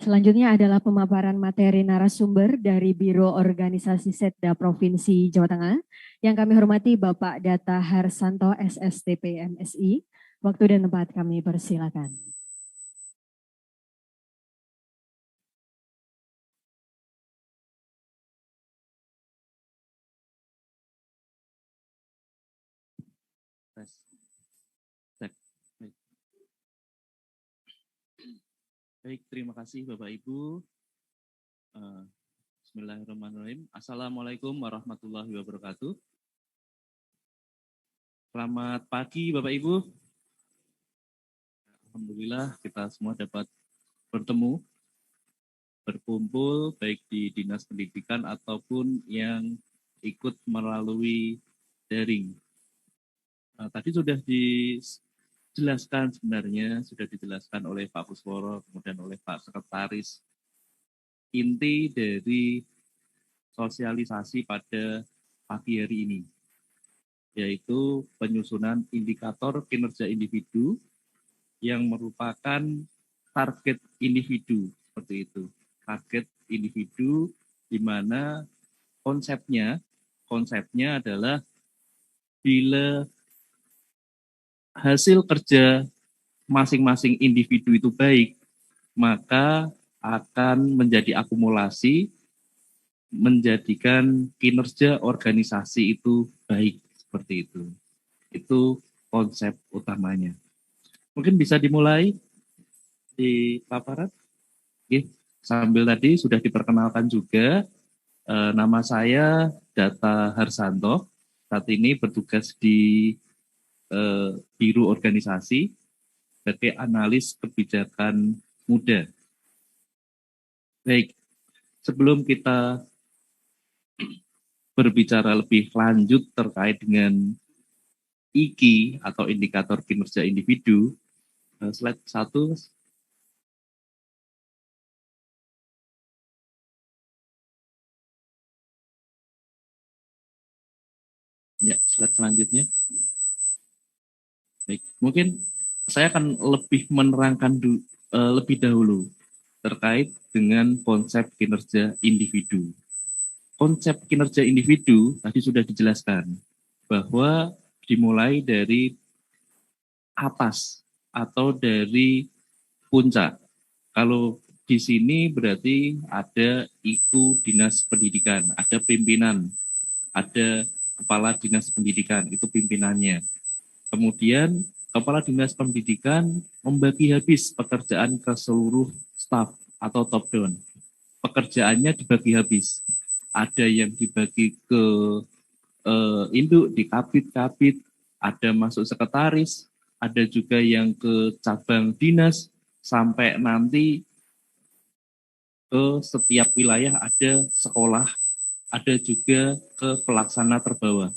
Selanjutnya adalah pemaparan materi narasumber dari Biro Organisasi Setda Provinsi Jawa Tengah. Yang kami hormati Bapak Data Harsanto, SSTP MSI. Waktu dan tempat kami persilakan. Baik, terima kasih Bapak Ibu. Bismillahirrahmanirrahim. Assalamualaikum warahmatullahi wabarakatuh. Selamat pagi Bapak Ibu. Alhamdulillah kita semua dapat bertemu, berkumpul baik di Dinas Pendidikan ataupun yang ikut melalui daring. Tadi sudah dijelaskan sebenarnya, sudah dijelaskan oleh Pak Pusworo, kemudian oleh Pak Sekretaris, inti dari sosialisasi pada pagi hari ini, yaitu penyusunan indikator kinerja individu yang merupakan target individu, seperti itu. Target individu di mana konsepnya adalah bila hasil kerja masing-masing individu itu baik, maka akan menjadi akumulasi menjadikan kinerja organisasi itu baik, seperti itu. Itu konsep utamanya. Mungkin bisa dimulai di paparan. Oke. Sambil tadi sudah diperkenalkan juga, nama saya Data Harsanto. Saat ini bertugas di Biro Organisasi sebagai analis kebijakan muda. Baik, sebelum kita berbicara lebih lanjut terkait dengan IKI atau indikator kinerja individu, slide 1. Ya, slide selanjutnya. Baik, mungkin saya akan lebih menerangkan lebih dahulu terkait dengan konsep kinerja individu. Konsep kinerja individu tadi sudah dijelaskan bahwa dimulai dari atas atau dari puncak. Kalau di sini berarti ada IKU Dinas Pendidikan, ada pimpinan, ada Kepala Dinas Pendidikan, itu pimpinannya. Kemudian Kepala Dinas Pendidikan membagi habis pekerjaan ke seluruh staf atau top down. Pekerjaannya dibagi habis. Ada yang dibagi ke induk, di kabit-kabit, ada masuk sekretaris, ada juga yang ke cabang dinas, sampai nanti ke setiap wilayah ada sekolah, ada juga ke pelaksana terbawah.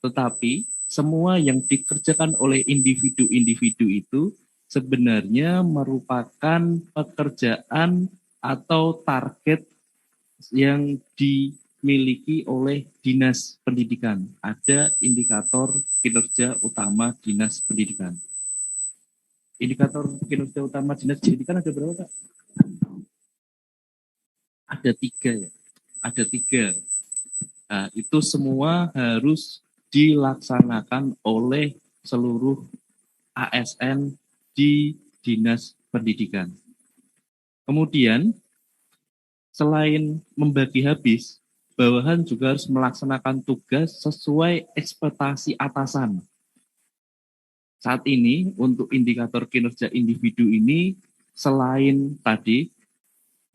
Tetapi semua yang dikerjakan oleh individu-individu itu sebenarnya merupakan pekerjaan atau target yang dimiliki oleh dinas pendidikan. Ada indikator kinerja utama dinas pendidikan. Indikator kinerja utama dinas pendidikan ada berapa, Pak? Ada 3 ya. Ada 3. Nah, itu semua harus dilaksanakan oleh seluruh ASN di Dinas Pendidikan. Kemudian, selain membagi habis, bawahan juga harus melaksanakan tugas sesuai ekspektasi atasan. Saat ini, untuk indikator kinerja individu ini, selain tadi,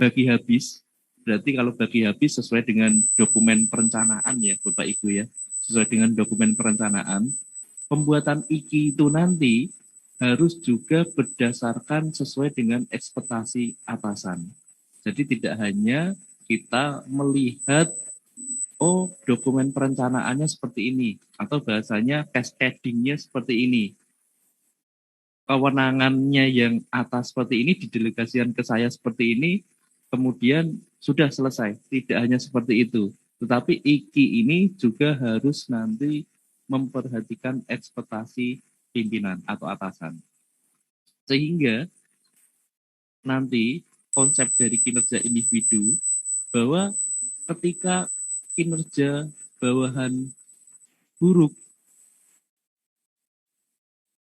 bagi habis, berarti kalau bagi habis sesuai dengan dokumen perencanaan ya, Bapak Ibu ya, sesuai dengan dokumen perencanaan, pembuatan IKI itu nanti harus juga berdasarkan sesuai dengan ekspektasi atasan. Jadi tidak hanya kita melihat, oh dokumen perencanaannya seperti ini, atau bahasanya cascading-nya seperti ini. Kewenangannya yang atas seperti ini, didelegasikan ke saya seperti ini, kemudian sudah selesai. Tidak hanya seperti itu. Tetapi IKI ini juga harus nanti memperhatikan ekspektasi pimpinan atau atasan. Sehingga nanti konsep dari kinerja individu, bahwa ketika kinerja bawahan buruk,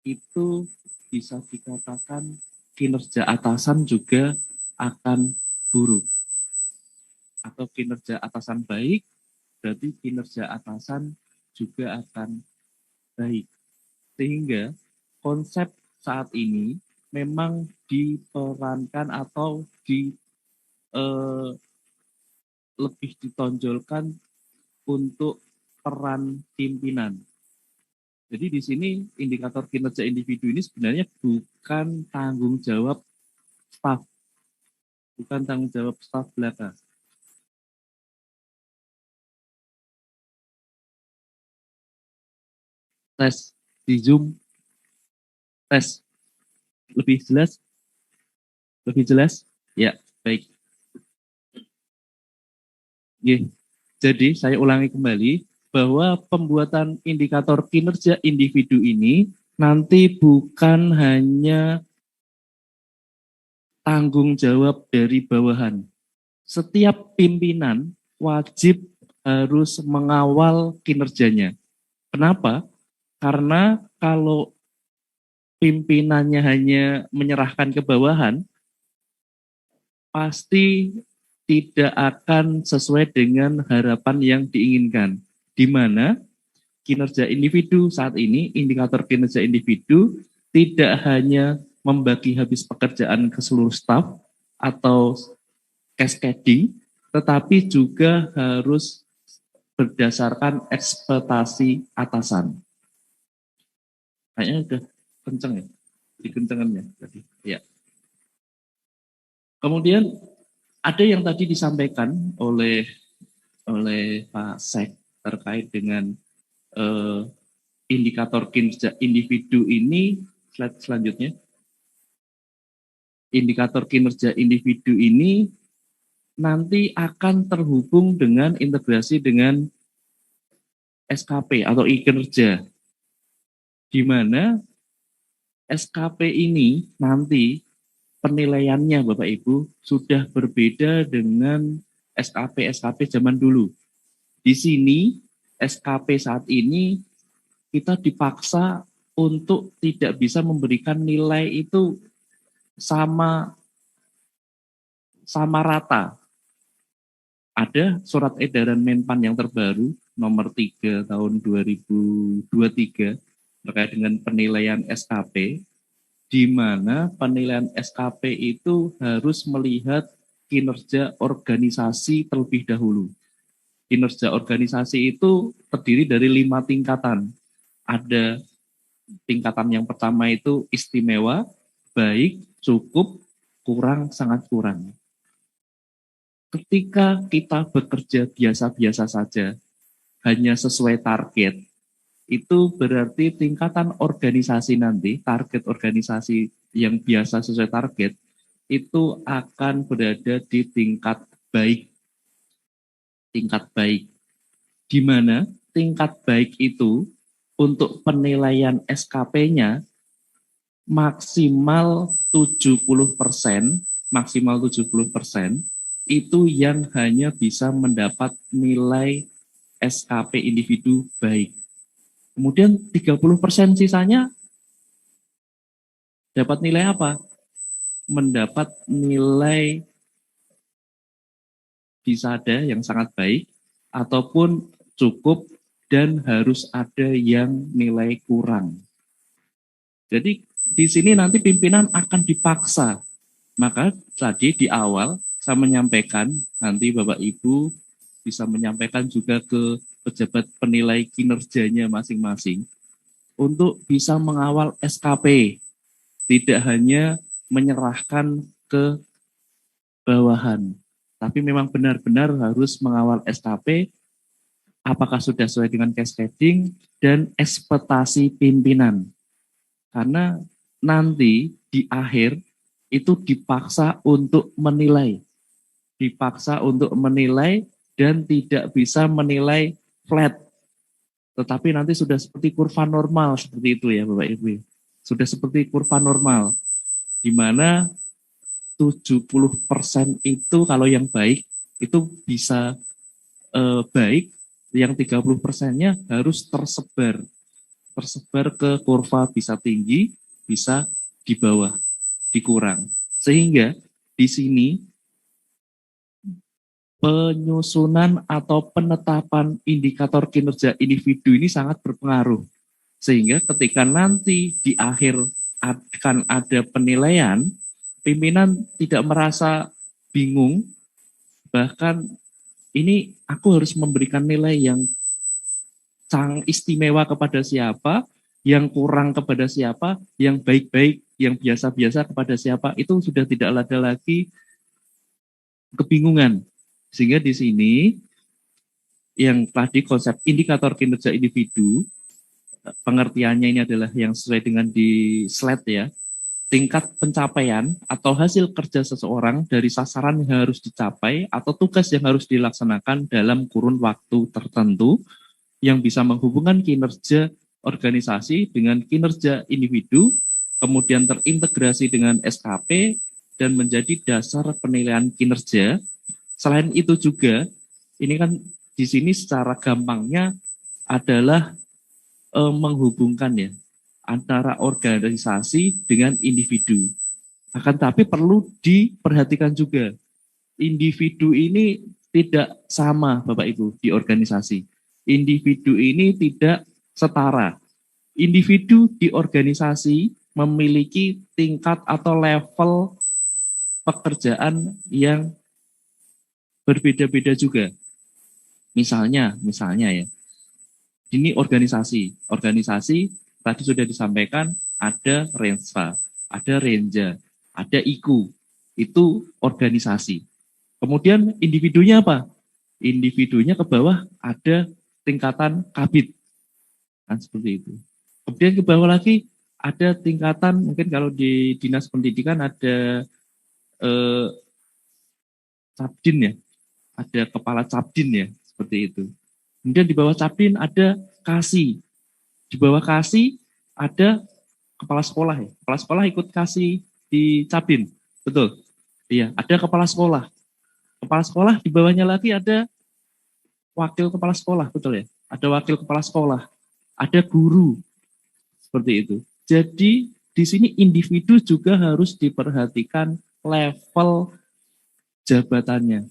itu bisa dikatakan kinerja atasan juga akan buruk. Atau kinerja atasan baik, berarti kinerja atasan juga akan baik. Sehingga konsep saat ini memang diperankan atau lebih ditonjolkan untuk peran pimpinan. Jadi di sini indikator kinerja individu ini sebenarnya bukan tanggung jawab staf, bukan tanggung jawab staf belaka. Tes di Zoom, tes lebih jelas, ya baik. Jadi saya ulangi kembali bahwa pembuatan indikator kinerja individu ini nanti bukan hanya tanggung jawab dari bawahan. Setiap pimpinan wajib harus mengawal kinerjanya. Kenapa? Karena kalau pimpinannya hanya menyerahkan ke bawahan, pasti tidak akan sesuai dengan harapan yang diinginkan. Di mana kinerja individu saat ini, indikator kinerja individu tidak hanya membagi habis pekerjaan ke seluruh staf atau cascading, tetapi juga harus berdasarkan ekspektasi atasan. Kayaknya udah kenceng ya, di kencengannya tadi. Ya. Kemudian ada yang tadi disampaikan oleh Pak Sek terkait dengan indikator kinerja individu ini, slide selanjutnya. Indikator kinerja individu ini nanti akan terhubung dengan integrasi dengan SKP atau e-kinerja, di mana SKP ini nanti penilaiannya Bapak Ibu sudah berbeda dengan SKP zaman dulu. Di sini SKP saat ini kita dipaksa untuk tidak bisa memberikan nilai itu sama rata. Ada surat edaran Menpan yang terbaru nomor 3 tahun 2023 terkait dengan penilaian SKP, di mana penilaian SKP itu harus melihat kinerja organisasi terlebih dahulu. Kinerja organisasi itu terdiri dari 5 tingkatan. Ada tingkatan yang pertama itu istimewa, baik, cukup, kurang, sangat kurang. Ketika kita bekerja biasa-biasa saja, hanya sesuai target, itu berarti tingkatan organisasi nanti, target organisasi yang biasa sesuai target, itu akan berada di tingkat baik. Tingkat baik. Di mana tingkat baik itu untuk penilaian SKP-nya maksimal 70%, itu yang hanya bisa mendapat nilai SKP individu baik. Kemudian 30% sisanya dapat nilai apa? Mendapat nilai bisa ada yang sangat baik, ataupun cukup, dan harus ada yang nilai kurang. Jadi di sini nanti pimpinan akan dipaksa. Maka tadi di awal saya menyampaikan, nanti Bapak Ibu bisa menyampaikan juga ke pejabat penilai kinerjanya masing-masing untuk bisa mengawal SKP, tidak hanya menyerahkan ke bawahan, tapi memang benar-benar harus mengawal SKP, apakah sudah sesuai dengan cascading dan ekspektasi pimpinan. Karena nanti di akhir itu dipaksa untuk menilai. Dan tidak bisa menilai flat. Tetapi nanti sudah seperti kurva normal seperti itu ya Bapak Ibu. Sudah seperti kurva normal. Di mana 70% itu kalau yang baik itu bisa baik, yang 30%-nya harus tersebar ke kurva bisa tinggi, bisa di bawah, dikurang. Sehingga di sini penyusunan atau penetapan indikator kinerja individu ini sangat berpengaruh. Sehingga ketika nanti di akhir akan ada penilaian, pimpinan tidak merasa bingung, bahkan ini aku harus memberikan nilai yang sangat istimewa kepada siapa, yang kurang kepada siapa, yang baik-baik, yang biasa-biasa kepada siapa, itu sudah tidak ada lagi kebingungan. Sehingga di sini yang tadi konsep indikator kinerja individu, pengertiannya ini adalah yang sesuai dengan di slide ya, tingkat pencapaian atau hasil kerja seseorang dari sasaran yang harus dicapai atau tugas yang harus dilaksanakan dalam kurun waktu tertentu yang bisa menghubungkan kinerja organisasi dengan kinerja individu, kemudian terintegrasi dengan SKP dan menjadi dasar penilaian kinerja. Selain itu juga, ini kan di sini secara gampangnya adalah menghubungkan ya antara organisasi dengan individu. Akan tapi perlu diperhatikan juga, individu ini tidak sama Bapak Ibu di organisasi. Individu ini tidak setara. Individu di organisasi memiliki tingkat atau level pekerjaan yang berbeda-beda juga. Misalnya ya, ini organisasi tadi sudah disampaikan ada Rensva, ada Renja, ada IKU, itu organisasi. Kemudian individunya apa? Individunya ke bawah ada tingkatan kabit, kan seperti itu. Kemudian ke bawah lagi ada tingkatan, mungkin kalau di dinas pendidikan ada Cabdin ya, ada kepala Cabdin ya, seperti itu. Kemudian di bawah Cabdin ada Kasih, di bawah Kasih ada kepala sekolah ya, kepala sekolah ikut Kasih di Cabdin, betul? Iya, ada kepala sekolah. Kepala sekolah di bawahnya lagi ada wakil kepala sekolah, betul ya? Ada wakil kepala sekolah, ada guru, seperti itu. Jadi di sini individu juga harus diperhatikan level jabatannya.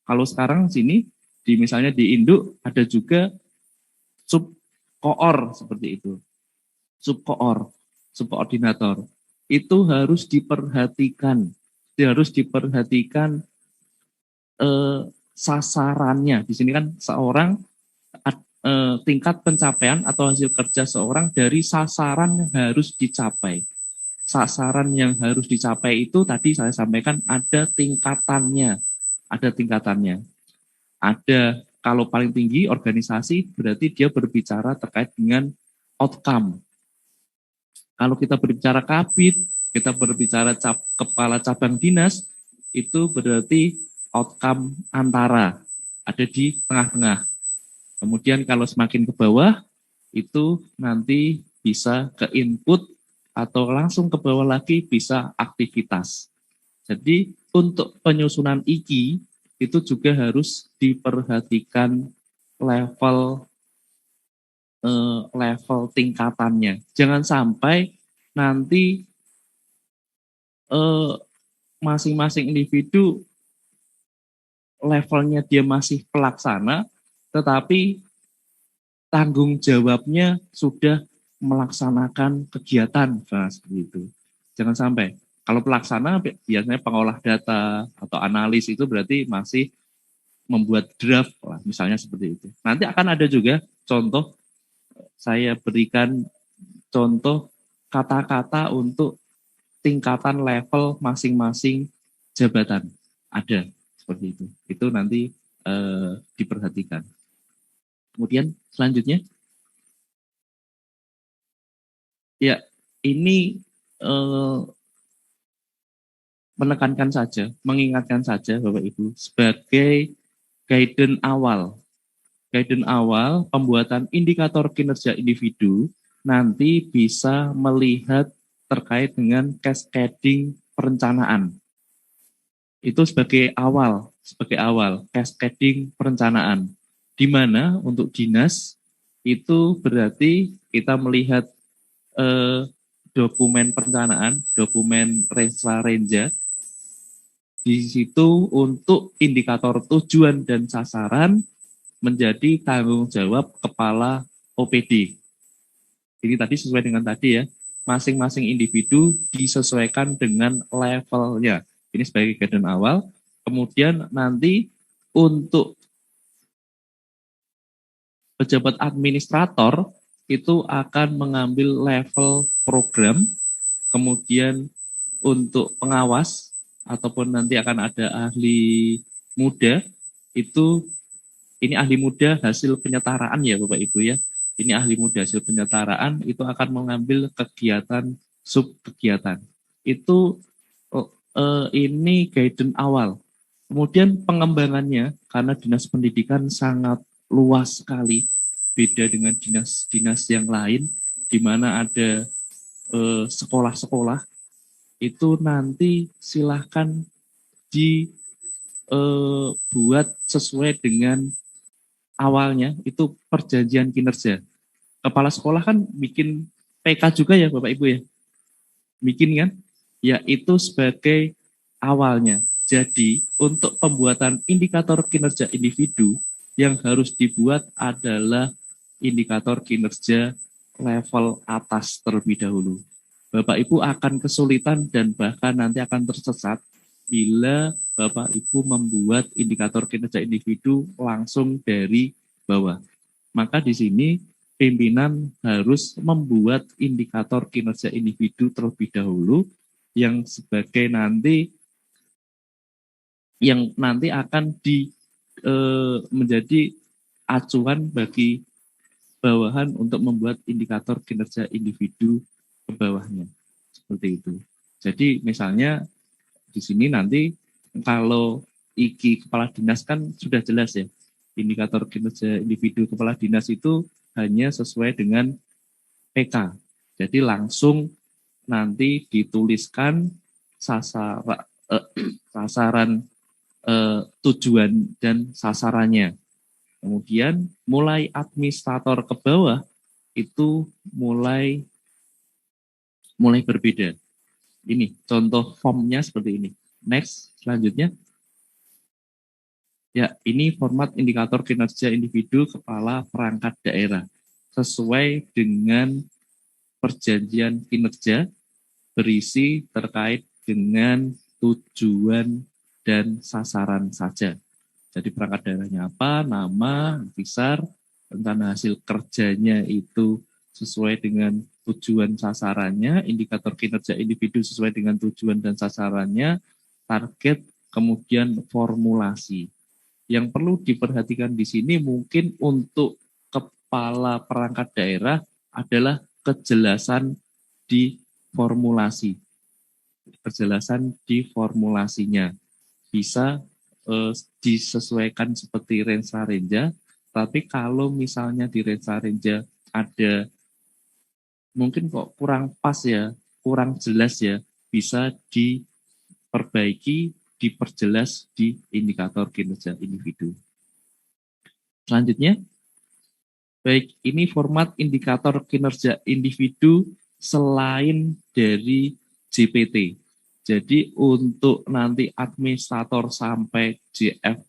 Kalau sekarang sini, misalnya di induk ada juga subkoor seperti itu. Subkoor, subkoordinator. Itu harus diperhatikan. Harus diperhatikan sasarannya. Di sini kan seorang tingkat pencapaian atau hasil kerja seorang dari sasaran yang harus dicapai. Sasaran yang harus dicapai itu tadi saya sampaikan ada tingkatannya. Ada tingkatannya. Ada kalau paling tinggi organisasi berarti dia berbicara terkait dengan outcome. Kalau kita berbicara kabit, kita berbicara kepala cabang dinas, itu berarti outcome antara, ada di tengah-tengah. Kemudian kalau semakin ke bawah, itu nanti bisa ke input atau langsung ke bawah lagi bisa aktivitas. Jadi untuk penyusunan IKI itu juga harus diperhatikan level tingkatannya. Jangan sampai nanti masing-masing individu levelnya dia masih pelaksana, tetapi tanggung jawabnya sudah melaksanakan kegiatan, seperti itu. Jangan sampai. Kalau pelaksana biasanya pengolah data atau analis itu berarti masih membuat draft lah, misalnya seperti itu. Nanti akan ada juga contoh, saya berikan contoh kata-kata untuk tingkatan level masing-masing jabatan. Ada seperti itu. Itu nanti diperhatikan. Kemudian selanjutnya, ya ini menekankan saja, mengingatkan saja Bapak Ibu sebagai guidance awal. Guidance awal pembuatan indikator kinerja individu nanti bisa melihat terkait dengan cascading perencanaan. Itu sebagai awal cascading perencanaan. Di mana untuk dinas itu berarti kita melihat dokumen perencanaan, dokumen renca. Di situ untuk indikator tujuan dan sasaran menjadi tanggung jawab kepala OPD. Ini tadi sesuai dengan tadi ya, masing-masing individu disesuaikan dengan levelnya. Ini sebagai guideline awal. Kemudian nanti untuk pejabat administrator itu akan mengambil level program, kemudian untuk pengawas ataupun nanti akan ada ahli muda, itu ini ahli muda hasil penyetaraan ya Bapak Ibu ya. Ini ahli muda hasil penyetaraan itu akan mengambil kegiatan sub kegiatan. Itu ini guidance awal. Kemudian pengembangannya karena dinas pendidikan sangat luas sekali, beda dengan dinas-dinas yang lain di mana ada sekolah-sekolah, itu nanti silahkan dibuat sesuai dengan awalnya itu perjanjian kinerja. Kepala sekolah kan bikin PK juga ya Bapak Ibu ya, bikin kan? Ya itu sebagai awalnya. Jadi untuk pembuatan indikator kinerja individu yang harus dibuat adalah indikator kinerja level atas terlebih dahulu. Bapak Ibu akan kesulitan dan bahkan nanti akan tersesat bila Bapak Ibu membuat indikator kinerja individu langsung dari bawah. Maka di sini pimpinan harus membuat indikator kinerja individu terlebih dahulu yang sebagai nanti akan menjadi acuan bagi bawahan untuk membuat indikator kinerja individu ke bawahnya. Seperti itu. Jadi misalnya di sini nanti kalau IKI kepala dinas kan sudah jelas ya. Indikator kinerja individu kepala dinas itu hanya sesuai dengan PK. Jadi langsung nanti dituliskan sasaran tujuan dan sasarannya. Kemudian mulai administrator ke bawah itu mulai berbeda. Ini contoh formnya seperti ini. Next, selanjutnya. Ya, ini format indikator kinerja individu kepala perangkat daerah sesuai dengan perjanjian kinerja berisi terkait dengan tujuan dan sasaran saja. Jadi perangkat daerahnya apa, nama, besar, rencana hasil kerjanya itu sesuai dengan tujuan sasarannya, indikator kinerja individu sesuai dengan tujuan dan sasarannya, target, kemudian formulasi. Yang perlu diperhatikan di sini mungkin untuk kepala perangkat daerah adalah kejelasan di formulasi. Kejelasan di formulasinya. Bisa disesuaikan seperti renca, tapi kalau misalnya di renca ada mungkin kok kurang pas ya, kurang jelas ya, bisa diperbaiki, diperjelas di indikator kinerja individu. Selanjutnya, baik ini format indikator kinerja individu selain dari JPT. Jadi untuk nanti administrator sampai JF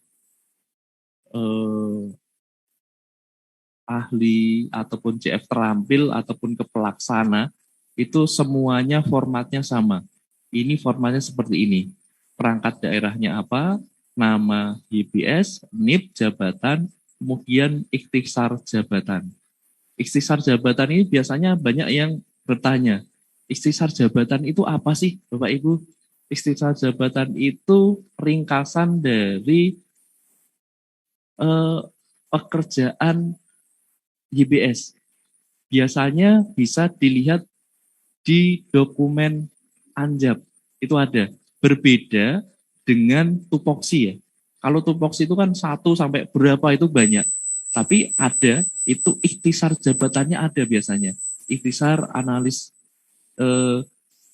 ahli ataupun JF terampil ataupun ke pelaksana itu semuanya formatnya sama. Ini formatnya seperti ini. Perangkat daerahnya apa? Nama YBS, NIP jabatan, kemudian ikhtisar jabatan. Ikhtisar jabatan ini biasanya banyak yang bertanya, ikhtisar jabatan itu apa sih Bapak Ibu? Ikhtisar jabatan itu ringkasan dari pekerjaan YBS. Biasanya bisa dilihat di dokumen Anjab. Itu ada. Berbeda dengan tupoksi ya. Kalau tupoksi itu kan 1 sampai berapa itu banyak. Tapi ada, itu ikhtisar jabatannya ada biasanya. Ikhtisar analis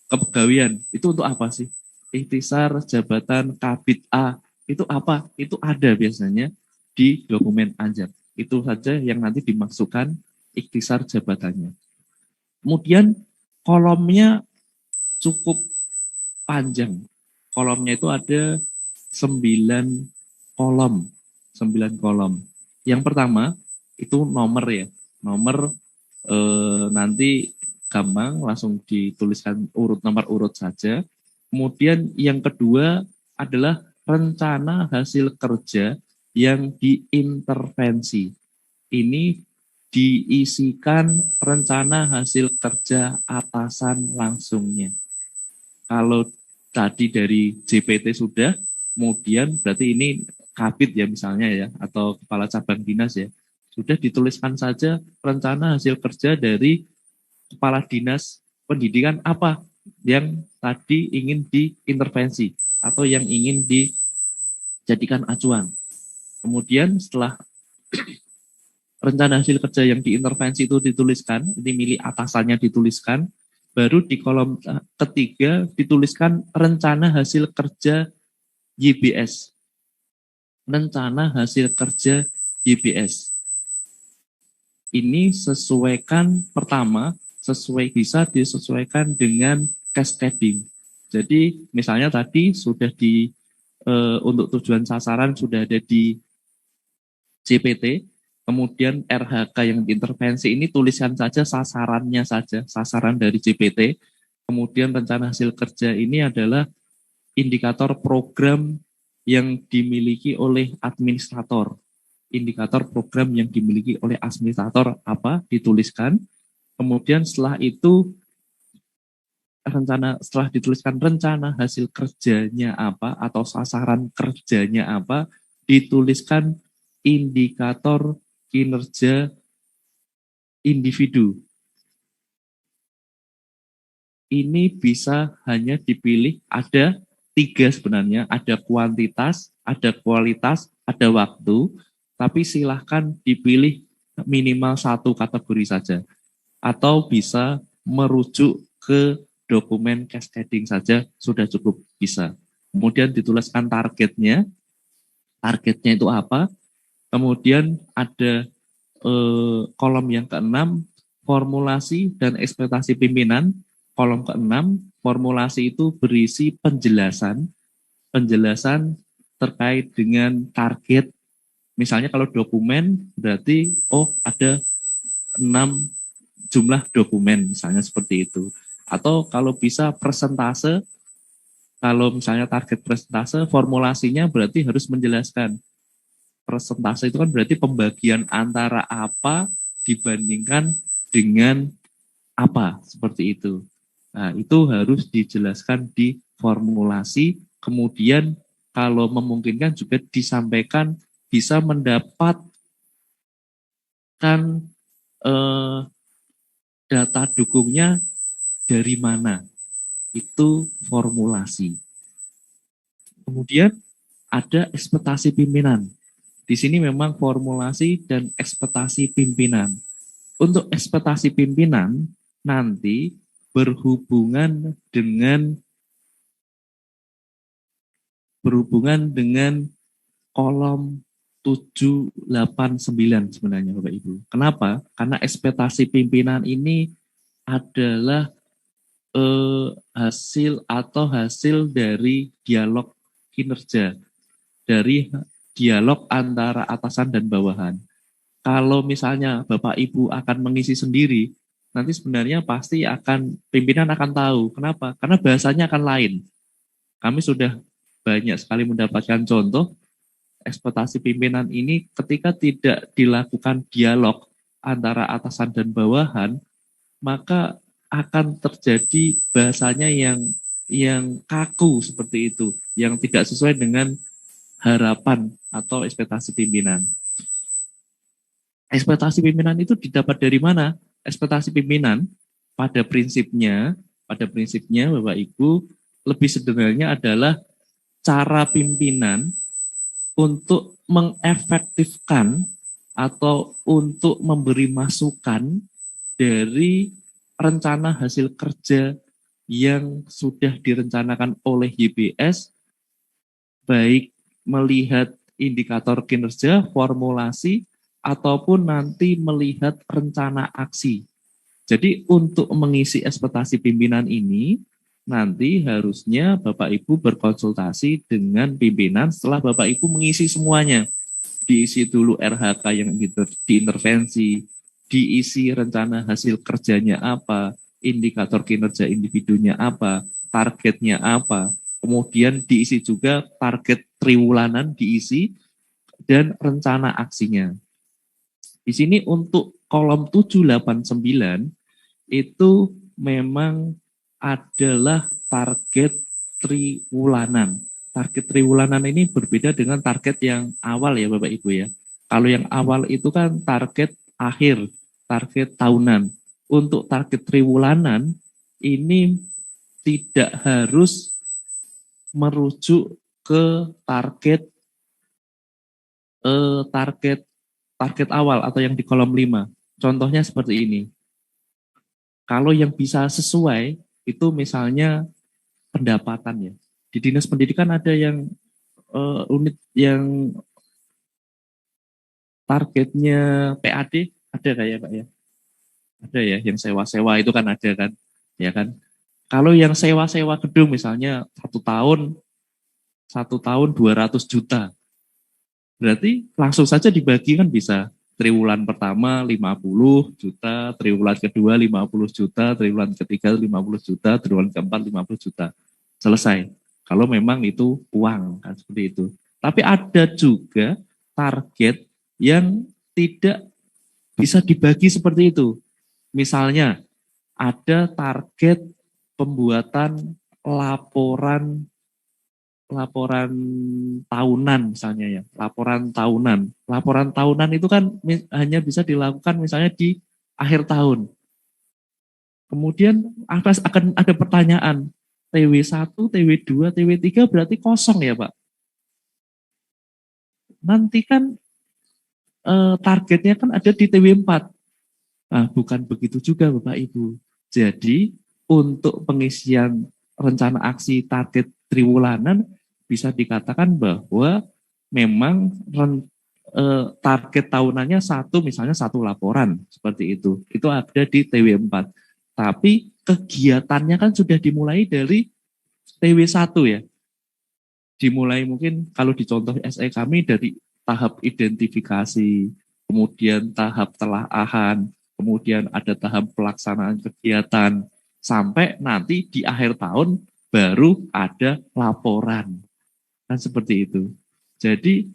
kepegawaian. Itu untuk apa sih? ikhtisar jabatan Kabid A, itu apa? Itu ada biasanya di dokumen Anjak. Itu saja yang nanti dimaksudkan ikhtisar jabatannya. Kemudian kolomnya cukup panjang. Kolomnya itu ada 9 kolom. 9 kolom. Yang pertama itu nomor ya. Nomor nanti gampang langsung dituliskan nomor urut saja. Kemudian yang kedua adalah rencana hasil kerja yang diintervensi. Ini diisikan rencana hasil kerja atasan langsungnya. Kalau tadi dari JPT sudah, kemudian berarti ini kabid ya misalnya ya, atau kepala cabang dinas ya, sudah dituliskan saja rencana hasil kerja dari kepala dinas pendidikan apa yang tadi ingin diintervensi atau yang ingin dijadikan acuan. Kemudian setelah rencana hasil kerja yang diintervensi itu dituliskan, ini milik atasannya dituliskan, baru di kolom ketiga dituliskan rencana hasil kerja YBS. Rencana hasil kerja YBS. Ini sesuaikan pertama, bisa disesuaikan dengan cascading. Jadi misalnya tadi sudah untuk tujuan sasaran sudah ada di JPT, kemudian RHK yang diintervensi ini tuliskan saja sasarannya saja, sasaran dari JPT. Kemudian rencana hasil kerja ini adalah indikator program yang dimiliki oleh administrator. Indikator program yang dimiliki oleh administrator apa dituliskan. Kemudian setelah itu setelah dituliskan rencana hasil kerjanya apa atau sasaran kerjanya apa, dituliskan indikator kinerja individu. Ini bisa hanya dipilih, ada 3 sebenarnya, ada kuantitas, ada kualitas, ada waktu, tapi silahkan dipilih minimal 1 kategori saja. Atau bisa merujuk ke dokumen cascading saja sudah cukup bisa. Kemudian dituliskan targetnya itu apa, kemudian ada kolom yang ke-6, formulasi dan ekspektasi pimpinan. Kolom ke-6, formulasi itu berisi penjelasan terkait dengan target. Misalnya kalau dokumen berarti ada 6 jumlah dokumen, misalnya seperti itu. Atau kalau bisa persentase, kalau misalnya target persentase, formulasinya berarti harus menjelaskan. Persentase itu kan berarti pembagian antara apa dibandingkan dengan apa, seperti itu. Nah, itu harus dijelaskan di formulasi, kemudian kalau memungkinkan juga disampaikan bisa mendapatkan data dukungnya dari mana. Itu formulasi. Kemudian ada ekspektasi pimpinan. Di sini memang formulasi dan ekspektasi pimpinan. Untuk ekspektasi pimpinan nanti berhubungan dengan kolom 7, 8, 9 sebenarnya Bapak Ibu. Kenapa? Karena ekspektasi pimpinan ini adalah hasil dari dialog kinerja, dari dialog antara atasan dan bawahan. Kalau misalnya Bapak Ibu akan mengisi sendiri, nanti sebenarnya pasti pimpinan akan tahu. Kenapa? Karena bahasanya akan lain. Kami sudah banyak sekali mendapatkan contoh ekspektasi pimpinan ini ketika tidak dilakukan dialog antara atasan dan bawahan, maka akan terjadi bahasanya yang kaku seperti itu, yang tidak sesuai dengan harapan atau ekspektasi pimpinan. Ekspektasi pimpinan itu didapat dari mana? Ekspektasi pimpinan pada prinsipnya Bapak Ibu, lebih sederhananya adalah cara pimpinan untuk mengefektifkan atau untuk memberi masukan dari rencana hasil kerja yang sudah direncanakan oleh YBS, baik melihat indikator kinerja, formulasi, ataupun nanti melihat rencana aksi. Jadi untuk mengisi ekspektasi pimpinan ini, nanti harusnya Bapak Ibu berkonsultasi dengan pimpinan setelah Bapak Ibu mengisi semuanya. Diisi dulu RHK yang diintervensi, diisi rencana hasil kerjanya apa, indikator kinerja individunya apa, targetnya apa, kemudian diisi juga target triwulanan diisi, dan rencana aksinya. Di sini untuk kolom 789 itu memang adalah target triwulanan. Target triwulanan ini berbeda dengan target yang awal ya Bapak Ibu ya. Kalau yang awal itu kan target akhir, target tahunan. Untuk target triwulanan ini tidak harus merujuk ke target target target awal atau yang di kolom 5. Contohnya seperti ini. Kalau yang bisa sesuai itu misalnya pendapatan ya. Di Dinas Pendidikan ada yang unit yang targetnya PAD ada nggak ya Pak ya? Ada ya, yang sewa-sewa itu kan ada kan, ya kan? Kalau yang sewa-sewa gedung misalnya satu tahun 200 juta, berarti langsung saja dibagi kan bisa. Triwulan pertama 50 juta, triwulan kedua 50 juta, triwulan ketiga 50 juta, triwulan keempat 50 juta. Selesai. Kalau memang itu uang, kan seperti itu. Tapi ada juga target yang tidak bisa dibagi seperti itu. Misalnya ada target pembuatan laporan laporan tahunan misalnya ya, laporan tahunan. Laporan tahunan itu kan hanya bisa dilakukan misalnya di akhir tahun. Kemudian akan ada pertanyaan, TW1, TW2, TW3 berarti kosong ya Pak? Nanti kan targetnya kan ada di TW4. Nah, bukan begitu juga Bapak Ibu. Jadi untuk pengisian rencana aksi target triwulanan bisa dikatakan bahwa memang target tahunannya misalnya satu laporan seperti itu. Itu ada di TW4. Tapi kegiatannya kan sudah dimulai dari TW1 ya. Dimulai mungkin kalau di contoh SE kami dari tahap identifikasi, kemudian tahap telaahan, kemudian ada tahap pelaksanaan kegiatan, sampai nanti di akhir tahun baru ada laporan. Kan seperti itu. Jadi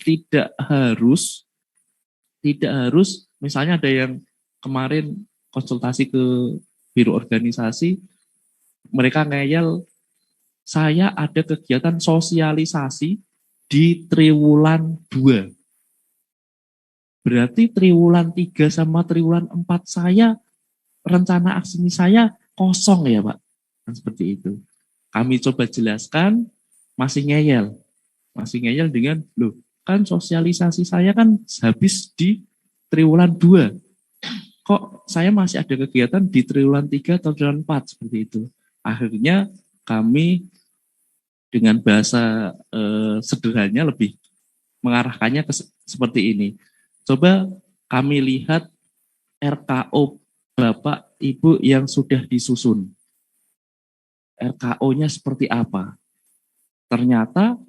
tidak harus misalnya ada yang kemarin konsultasi ke biro organisasi, mereka ngeyel, saya ada kegiatan sosialisasi di triwulan 2. Berarti triwulan 3 sama triwulan 4 saya, rencana aksi saya kosong ya Pak. Kan seperti itu. Kami coba jelaskan, masih ngeyel. Masih ngeyel dengan, loh kan sosialisasi saya kan habis di triwulan 2. Kok saya masih ada kegiatan di triwulan 3 atau triwulan 4 seperti itu. Akhirnya kami dengan bahasa sederhananya lebih mengarahkannya seperti ini. Coba kami lihat RKO Bapak Ibu yang sudah disusun. RKO-nya seperti apa? Ternyata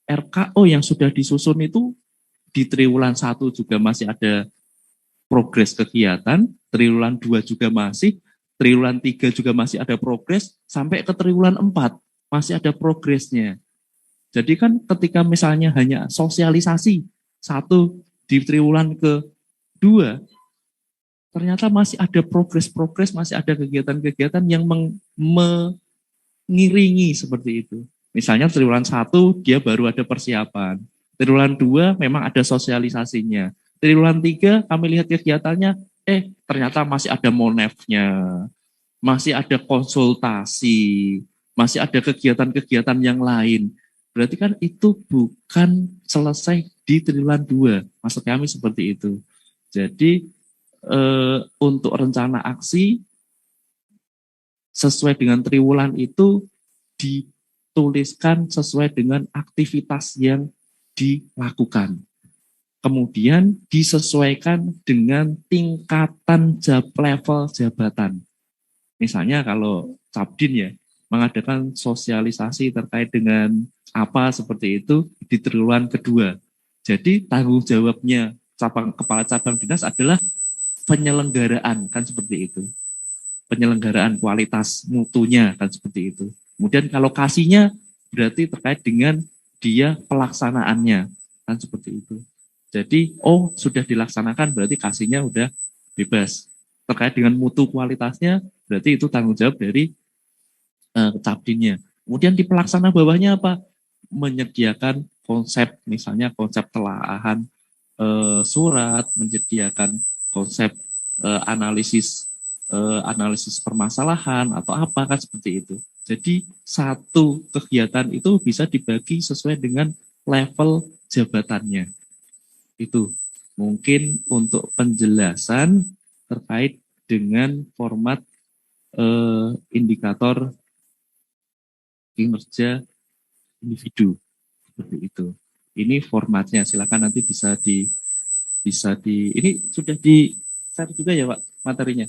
RKO yang sudah disusun itu di triwulan 1 juga masih ada progres kegiatan, triwulan 2 juga masih, triwulan 3 juga masih ada progres, sampai ke triwulan 4 masih ada progresnya. Jadi kan ketika misalnya hanya sosialisasi satu di triwulan kedua, ternyata masih ada progres-progres, masih ada kegiatan-kegiatan yang mengiringi seperti itu. Misalnya triwulan 1 dia baru ada persiapan, triwulan 2 memang ada sosialisasinya, triwulan 3 kami lihat kegiatannya, ternyata masih ada monefnya, masih ada konsultasi, masih ada kegiatan-kegiatan yang lain. Berarti kan itu bukan selesai di triwulan 2. Maksud kami seperti itu. Jadi untuk rencana aksi sesuai dengan triwulan itu dituliskan sesuai dengan aktivitas yang dilakukan. Kemudian disesuaikan dengan tingkatan level jabatan. Misalnya kalau Capdin ya, mengadakan sosialisasi terkait dengan apa seperti itu di triwulan kedua. Jadi tanggung jawabnya kepala cabang dinas adalah penyelenggaraan, kan seperti itu. Penyelenggaraan kualitas mutunya, kan seperti itu. Kemudian kalau kasihnya berarti terkait dengan dia pelaksanaannya, kan seperti itu. Jadi, sudah dilaksanakan berarti kasihnya udah bebas. Terkait dengan mutu kualitasnya, berarti itu tanggung jawab dari Capdinnya. Kemudian di pelaksana bawahnya apa? Menyediakan konsep, misalnya konsep telaahan surat, menyediakan konsep analisis permasalahan atau apa kan seperti itu. Jadi satu kegiatan itu bisa dibagi sesuai dengan level jabatannya. Itu mungkin untuk penjelasan terkait dengan format indikator kinerja individu seperti itu. Ini formatnya, silakan nanti ini sudah di share juga ya Pak materinya.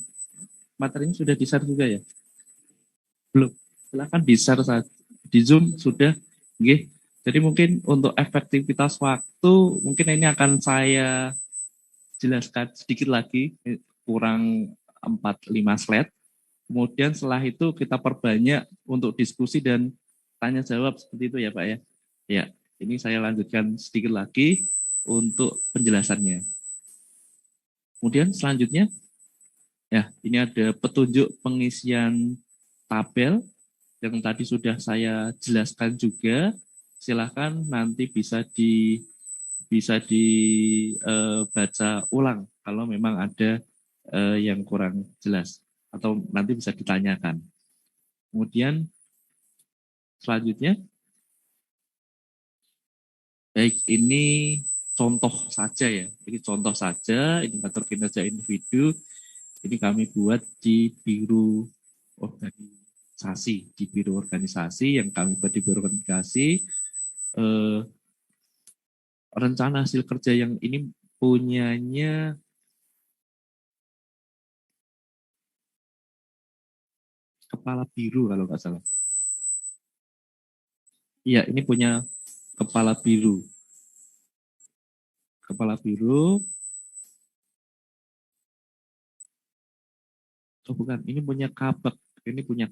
Materinya sudah di share juga ya? Belum. Silakan di share saja. Di Zoom sudah. Oke. Jadi mungkin untuk efektivitas waktu mungkin ini akan saya jelaskan sedikit lagi, kurang 4-5 slide. Kemudian setelah itu kita perbanyak untuk diskusi dan tanya jawab seperti itu ya Pak ya. Ya, ini saya lanjutkan sedikit lagi untuk penjelasannya. Kemudian selanjutnya, ya ini ada petunjuk pengisian tabel yang tadi sudah saya jelaskan juga. Silahkan nanti bisa dibaca ulang kalau memang ada yang kurang jelas atau nanti bisa ditanyakan. Kemudian selanjutnya, baik ini contoh saja ya. Ini contoh saja indikator kinerja individu. Ini kami buat di biro organisasi yang kami buat di biro organisasi. Rencana hasil kerja yang ini punyanya kepala biro kalau nggak salah. Iya, ini punya kepala biro. Kepala biro. Oh bukan, ini punya kabak. Ini punya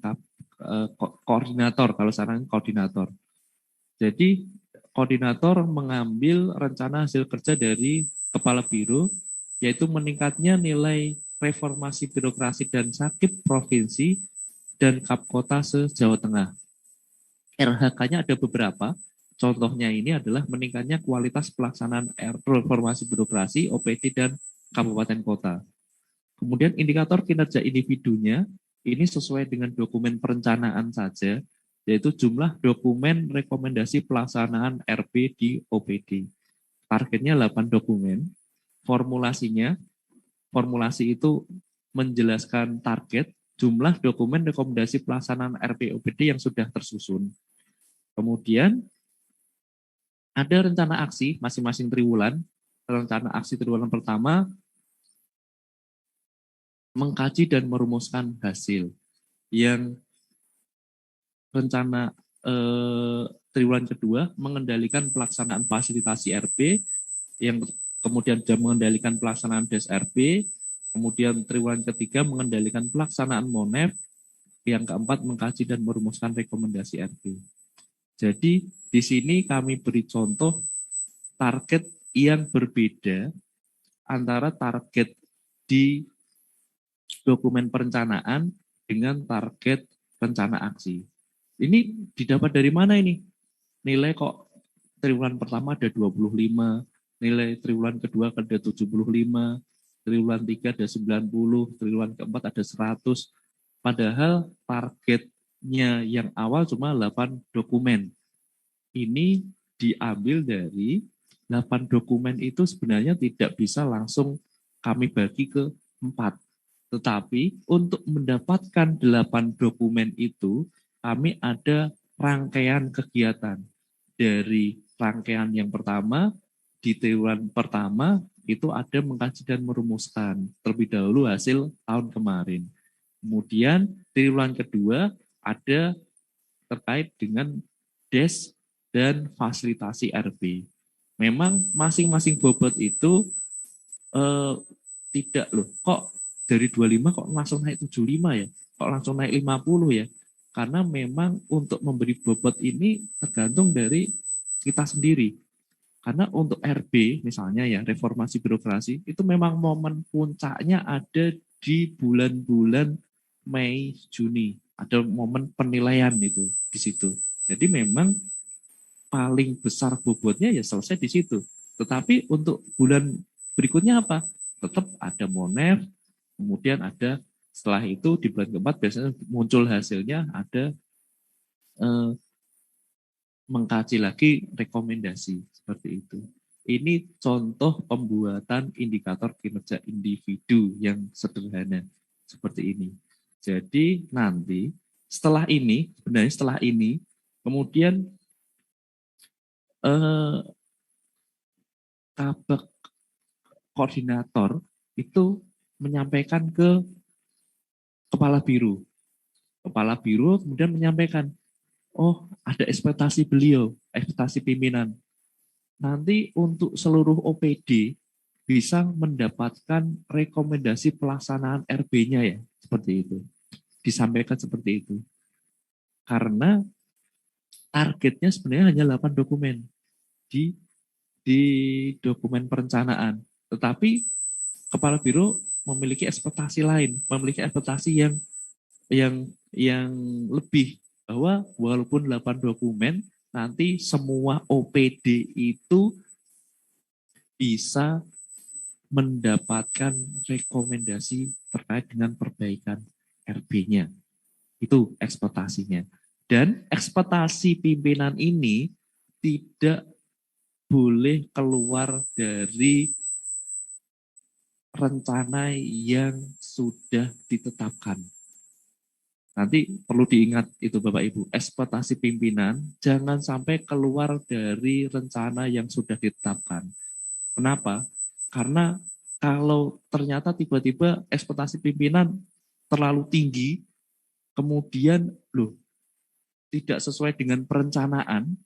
koordinator, kalau sekarang koordinator. Jadi koordinator mengambil rencana hasil kerja dari kepala biro, yaitu meningkatnya nilai reformasi birokrasi dan sakit provinsi dan Kapkota se-Jawa Tengah. RHK-nya ada beberapa. Contohnya ini adalah meningkatnya kualitas pelaksanaan reformasi birokrasi, OPD, dan kabupaten kota. Kemudian indikator kinerja individunya ini sesuai dengan dokumen perencanaan saja, yaitu jumlah dokumen rekomendasi pelaksanaan RP di OPD. Targetnya 8 dokumen. Formulasi itu menjelaskan target, jumlah dokumen rekomendasi pelaksanaan RP OPD yang sudah tersusun. Kemudian ada rencana aksi masing-masing triwulan. Rencana aksi triwulan pertama mengkaji dan merumuskan hasil. Yang rencana triwulan kedua mengendalikan pelaksanaan fasilitasi RP, yang kemudian mengendalikan pelaksanaan DES RP, kemudian triwulan ketiga mengendalikan pelaksanaan MONEF, yang keempat mengkaji dan merumuskan rekomendasi RP. Jadi di sini kami beri contoh target yang berbeda antara target di dokumen perencanaan dengan target rencana aksi. Ini didapat dari mana ini? Nilai kok triwulan pertama ada 25, nilai triwulan kedua ada 75, triwulan 3 ada 90, triwulan keempat ada 100. Padahal targetnya yang awal cuma 8 dokumen. Ini diambil dari 8 dokumen itu sebenarnya tidak bisa langsung kami bagi ke 4. Tetapi untuk mendapatkan 8 dokumen itu, kami ada rangkaian kegiatan. Dari rangkaian yang pertama, di triwulan pertama, itu ada mengkaji dan merumuskan terlebih dahulu hasil tahun kemarin. Kemudian triwulan kedua ada terkait dengan DES dan fasilitasi RB. Memang masing-masing bobot itu eh, tidak loh, kok dari 25 kok langsung naik 75 ya, kok langsung naik 50 ya. Karena memang untuk memberi bobot ini tergantung dari kita sendiri. Karena untuk RB misalnya ya, reformasi birokrasi, itu memang momen puncaknya ada di bulan-bulan Mei, Juni. Ada momen penilaian itu di situ. Jadi memang paling besar bobotnya ya selesai di situ. Tetapi untuk bulan berikutnya apa? Tetap ada Monef, kemudian ada setelah itu di bulan keempat biasanya muncul hasilnya ada eh, mengkaji lagi rekomendasi seperti itu. Ini contoh pembuatan indikator kinerja individu yang sederhana seperti ini. Jadi nanti setelah ini, sebenarnya setelah ini, kemudian eh, kabak koordinator itu menyampaikan ke kepala biro. Kepala biro kemudian menyampaikan, oh ada ekspektasi beliau, ekspektasi pimpinan. Nanti untuk seluruh OPD bisa mendapatkan rekomendasi pelaksanaan RB-nya ya, seperti itu. Disampaikan seperti itu. Karena targetnya sebenarnya hanya 8 dokumen di di dokumen perencanaan. Tetapi kepala biro memiliki ekspektasi lain, memiliki ekspektasi yang lebih, bahwa walaupun 8 dokumen nanti semua OPD itu bisa mendapatkan rekomendasi terkait dengan perbaikan RB-nya. Itu ekspektasinya. Dan ekspektasi pimpinan ini tidak boleh keluar dari rencana yang sudah ditetapkan. Nanti perlu diingat itu Bapak Ibu, ekspektasi pimpinan jangan sampai keluar dari rencana yang sudah ditetapkan. Kenapa? Karena kalau ternyata tiba-tiba ekspektasi pimpinan terlalu tinggi, kemudian loh tidak sesuai dengan perencanaan,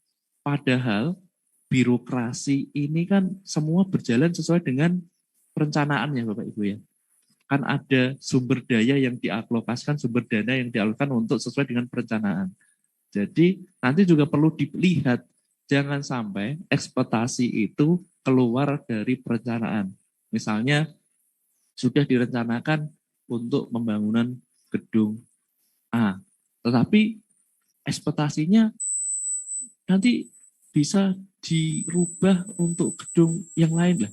padahal birokrasi ini kan semua berjalan sesuai dengan perencanaannya Bapak Ibu ya. Kan ada sumber daya yang dialokasikan, sumber dana yang dialokasikan untuk sesuai dengan perencanaan. Jadi nanti juga perlu dilihat, jangan sampai ekspektasi itu keluar dari perencanaan. Misalnya sudah direncanakan untuk pembangunan gedung A, tetapi ekspektasinya nanti bisa dirubah untuk gedung yang lain lah,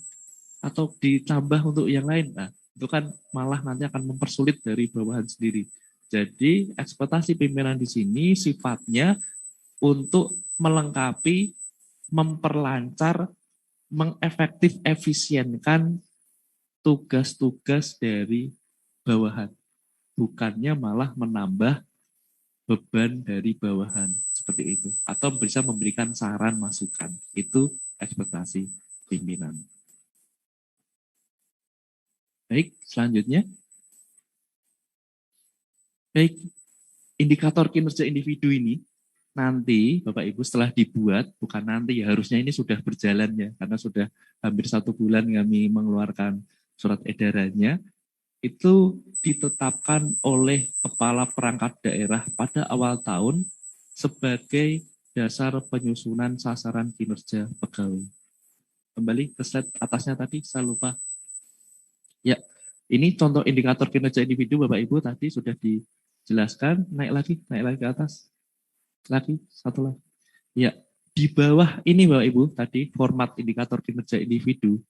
atau ditambah untuk yang lain. Nah, itu kan malah nanti akan mempersulit dari bawahan sendiri. Jadi ekspektasi pimpinan di sini sifatnya untuk melengkapi, memperlancar, mengefektif efisienkan tugas-tugas dari bawahan. Bukannya malah menambah beban dari bawahan. Seperti itu. Atau bisa memberikan saran masukan. Itu ekspektasi pimpinan. Baik, selanjutnya. Baik, indikator kinerja individu ini nanti Bapak Ibu setelah dibuat, bukan nanti ya, harusnya ini sudah berjalan ya, karena sudah hampir 1 bulan kami mengeluarkan surat edarannya, itu ditetapkan oleh kepala perangkat daerah pada awal tahun sebagai dasar penyusunan sasaran kinerja pegawai. Kembali ke slide atasnya tadi, saya lupa. Ya, ini contoh indikator kinerja individu Bapak Ibu tadi sudah dijelaskan, naik lagi ke atas. Lagi, satu lagi. Ya, di bawah ini Bapak Ibu tadi format indikator kinerja individu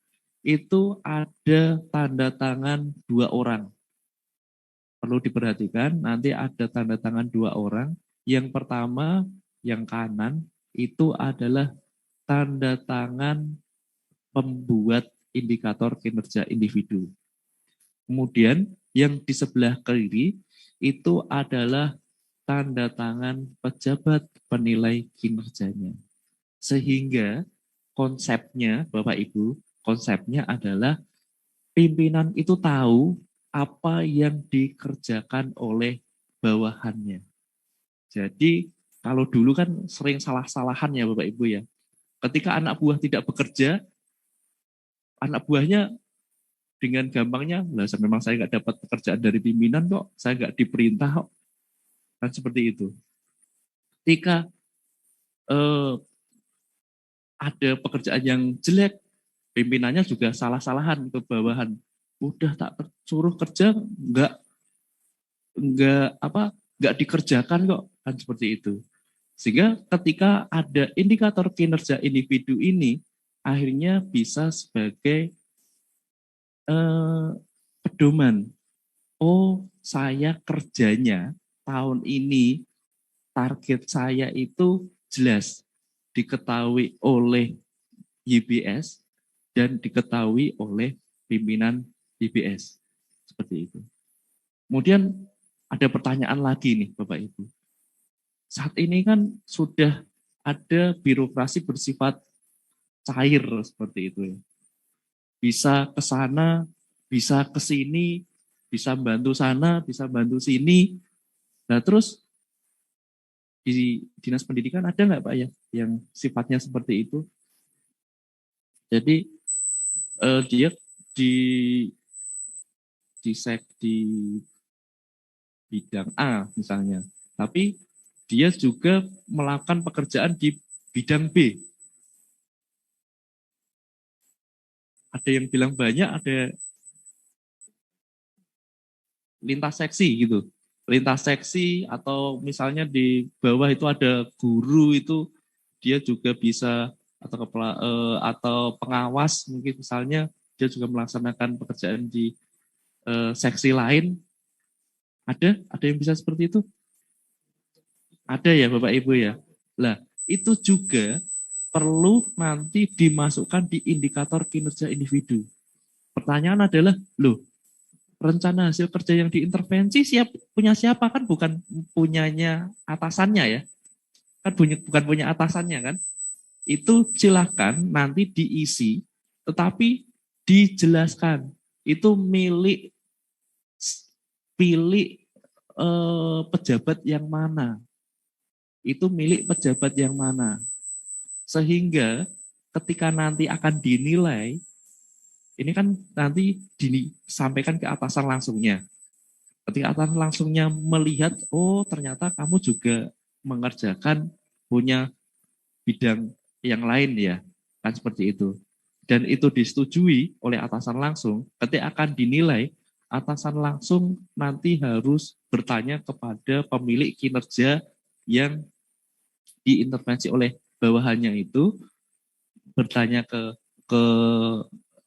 itu ada tanda tangan 2 orang. Perlu diperhatikan, nanti ada tanda tangan 2 orang. Yang pertama, yang kanan itu adalah tanda tangan pembuat indikator kinerja individu. Kemudian Yang di sebelah kiri itu adalah tanda tangan pejabat penilai kinerjanya. Sehingga konsepnya, Bapak Ibu, konsepnya adalah pimpinan itu tahu apa yang dikerjakan oleh bawahannya. Jadi kalau dulu kan sering salah-salahan ya Bapak Ibu ya. Ketika anak buah tidak bekerja, anak buahnya dengan gampangnya, lah memang saya nggak dapat pekerjaan dari pimpinan kok, saya nggak diperintah kok. Kan seperti itu. Ketika eh, ada pekerjaan yang jelek, pimpinannya juga salah-salahan ke bawahan. Udah tak suruh kerja, nggak dikerjakan kok, kan seperti itu. Sehingga ketika ada indikator kinerja individu ini, akhirnya bisa sebagai pedoman. Oh, saya kerjanya tahun ini target saya itu jelas diketahui oleh YBS dan diketahui oleh pimpinan YBS. Seperti itu. Kemudian ada pertanyaan lagi nih Bapak Ibu. Saat ini kan sudah ada birokrasi bersifat cair seperti itu ya. Bisa ke sana, bisa ke sini, bisa bantu sana, bisa bantu sini. Nah terus di dinas pendidikan ada nggak Pak ya yang sifatnya seperti itu? Jadi dia di di bidang A misalnya, tapi dia juga melakukan pekerjaan di bidang B. Ada yang bilang banyak, ada lintas seksi gitu. Lintas seksi atau misalnya di bawah itu ada guru itu dia juga bisa atau atau pengawas mungkin misalnya dia juga melaksanakan pekerjaan di seksi lain. Ada yang bisa seperti itu? Ada ya Bapak Ibu ya. Lah, itu juga perlu nanti dimasukkan di indikator kinerja individu. Pertanyaan adalah, loh, rencana hasil kerja yang diintervensi punya siapa? Kan bukan punyanya atasannya ya. Kan bukan punya atasannya kan. Itu silakan nanti diisi, tetapi dijelaskan. Itu pilih pejabat yang mana. Itu milik pejabat yang mana. Sehingga ketika nanti akan dinilai, ini kan nanti disampaikan ke atasan langsungnya. Ketika atasan langsungnya melihat, oh ternyata kamu juga mengerjakan punya bidang yang lain ya, kan seperti itu. Dan itu disetujui oleh atasan langsung, ketika akan dinilai, atasan langsung nanti harus bertanya kepada pemilik kinerja yang diintervensi oleh bawahannya itu, bertanya ke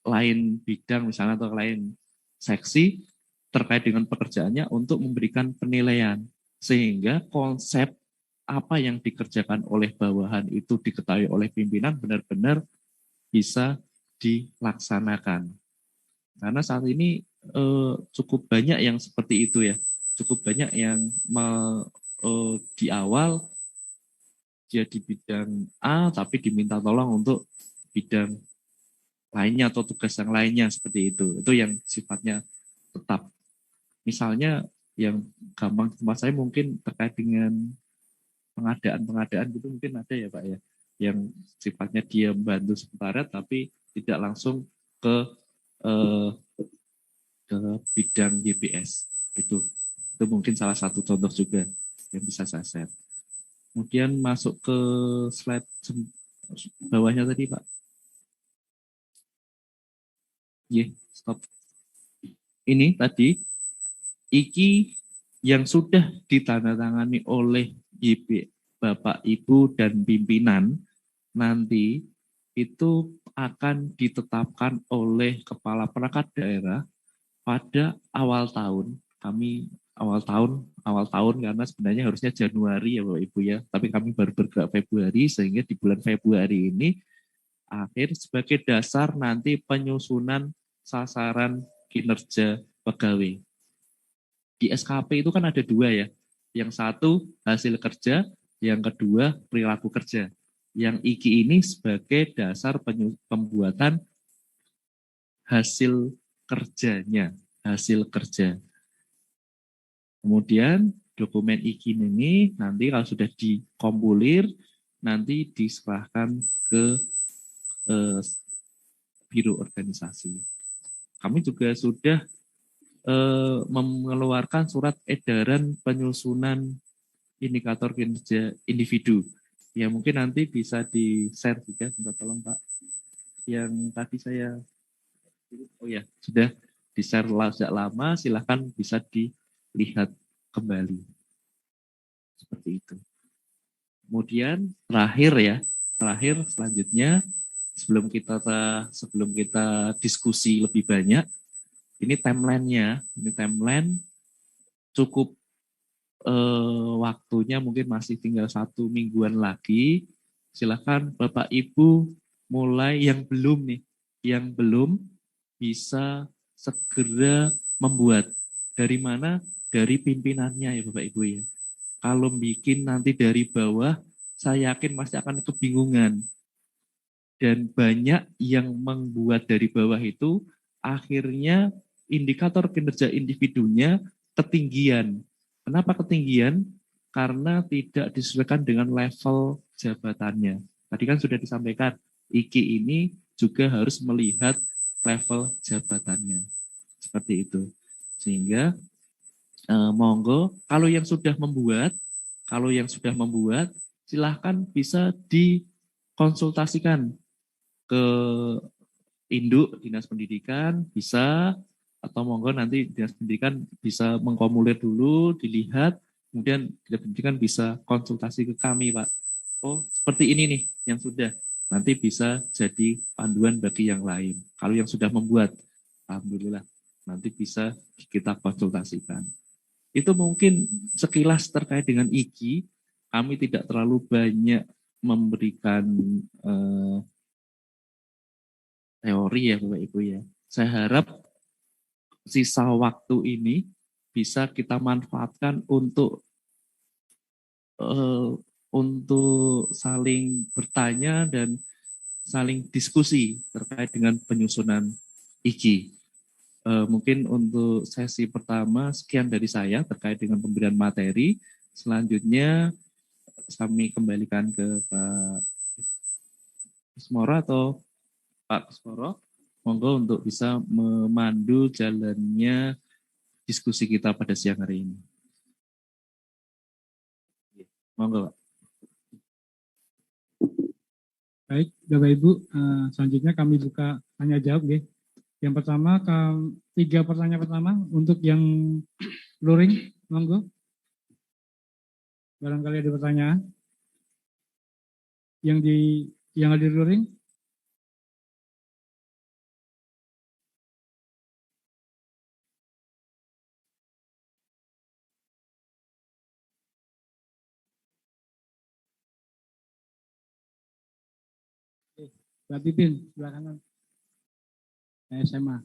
lain bidang misalnya atau lain seksi terkait dengan pekerjaannya untuk memberikan penilaian sehingga konsep apa yang dikerjakan oleh bawahan itu diketahui oleh pimpinan benar-benar bisa dilaksanakan. Karena saat ini cukup banyak yang seperti itu ya, cukup banyak yang di awal dia di bidang A tapi diminta tolong untuk bidang lainnya atau tugas yang lainnya seperti itu. Itu yang sifatnya tetap. Misalnya yang gampang tempat saya mungkin terkait dengan pengadaan-pengadaan gitu mungkin ada ya Pak ya. Yang sifatnya dia membantu sementara tapi tidak langsung ke eh, ke bidang YPS. Itu mungkin salah satu contoh juga yang bisa saya share. Kemudian masuk ke slide bawahnya tadi Pak. Stop. Ini tadi iki yang sudah ditandatangani oleh Bapak, Ibu, dan pimpinan nanti itu akan ditetapkan oleh Kepala Perangkat Daerah pada awal tahun. Kami awal tahun karena sebenarnya harusnya Januari ya Bapak Ibu ya, tapi kami baru bergerak Februari sehingga di bulan Februari ini akhir sebagai dasar nanti penyusunan sasaran kinerja pegawai. Di SKP itu kan ada dua ya. Yang satu hasil kerja, yang kedua perilaku kerja. Yang IKI ini sebagai dasar pembuatan hasil kerjanya, hasil kerja. Kemudian dokumen IKI ini nanti kalau sudah dikompulir, nanti diserahkan ke biro organisasi. Kami juga sudah mengeluarkan surat edaran penyusunan indikator kinerja individu. Ya mungkin nanti bisa di-share juga, minta tolong Pak. Yang tadi saya, oh ya sudah di-share sejak lama, silahkan bisa dilihat kembali. Seperti itu. Kemudian terakhir selanjutnya sebelum kita diskusi lebih banyak, ini timeline cukup waktunya mungkin masih tinggal 1 mingguan lagi. Silakan Bapak Ibu mulai yang belum bisa segera membuat. Dari mana? Dari pimpinannya ya Bapak Ibu ya. Kalau bikin nanti dari bawah, saya yakin pasti akan kebingungan. Dan banyak yang membuat dari bawah itu, akhirnya indikator kinerja individunya ketinggian. Kenapa ketinggian? Karena tidak disesuaikan dengan level jabatannya. Tadi kan sudah disampaikan, IKI ini juga harus melihat level jabatannya. Seperti itu. Sehingga monggo kalau yang sudah membuat silahkan bisa dikonsultasikan ke induk dinas pendidikan bisa, atau monggo nanti dinas pendidikan bisa mengkomulir dulu, dilihat, kemudian dinas pendidikan bisa konsultasi ke kami Pak. Oh seperti ini nih yang sudah, nanti bisa jadi panduan bagi yang lain. Kalau yang sudah membuat, alhamdulillah nanti bisa kita konsultasikan. Itu mungkin sekilas terkait dengan IKI. Kami tidak terlalu banyak memberikan teori ya Bapak Ibu ya. Saya harap sisa waktu ini bisa kita manfaatkan untuk saling bertanya dan saling diskusi terkait dengan penyusunan IKI. Mungkin untuk sesi pertama sekian dari saya terkait dengan pemberian materi. Selanjutnya kami kembalikan ke Pak Ismoro atau Pak Ismoro. Monggo untuk bisa memandu jalannya diskusi kita pada siang hari ini. Monggo Pak. Baik, Bapak Ibu, selanjutnya kami buka tanya jawab ya. Yang pertama, 3 pertanyaan pertama untuk yang luring, monggo. Barangkali ada pertanyaan. Yang ada di luring. Mbak Pipin, sebelah kanan. SMA.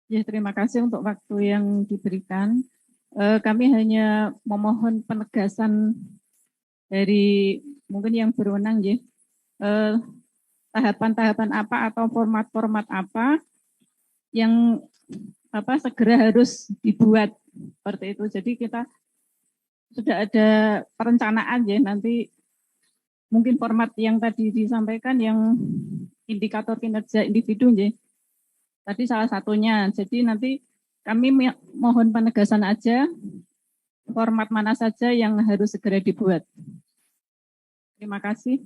Ya, terima kasih untuk waktu yang diberikan. Kami hanya memohon penegasan dari mungkin yang berwenang ya. Tahapan-tahapan apa atau format-format apa yang segera harus dibuat seperti itu. Jadi kita sudah ada perencanaan ya, nanti mungkin format yang tadi disampaikan yang indikator kinerja individu ya. Tadi salah satunya. Jadi nanti kami mohon penegasan aja format mana saja yang harus segera dibuat. Terima kasih.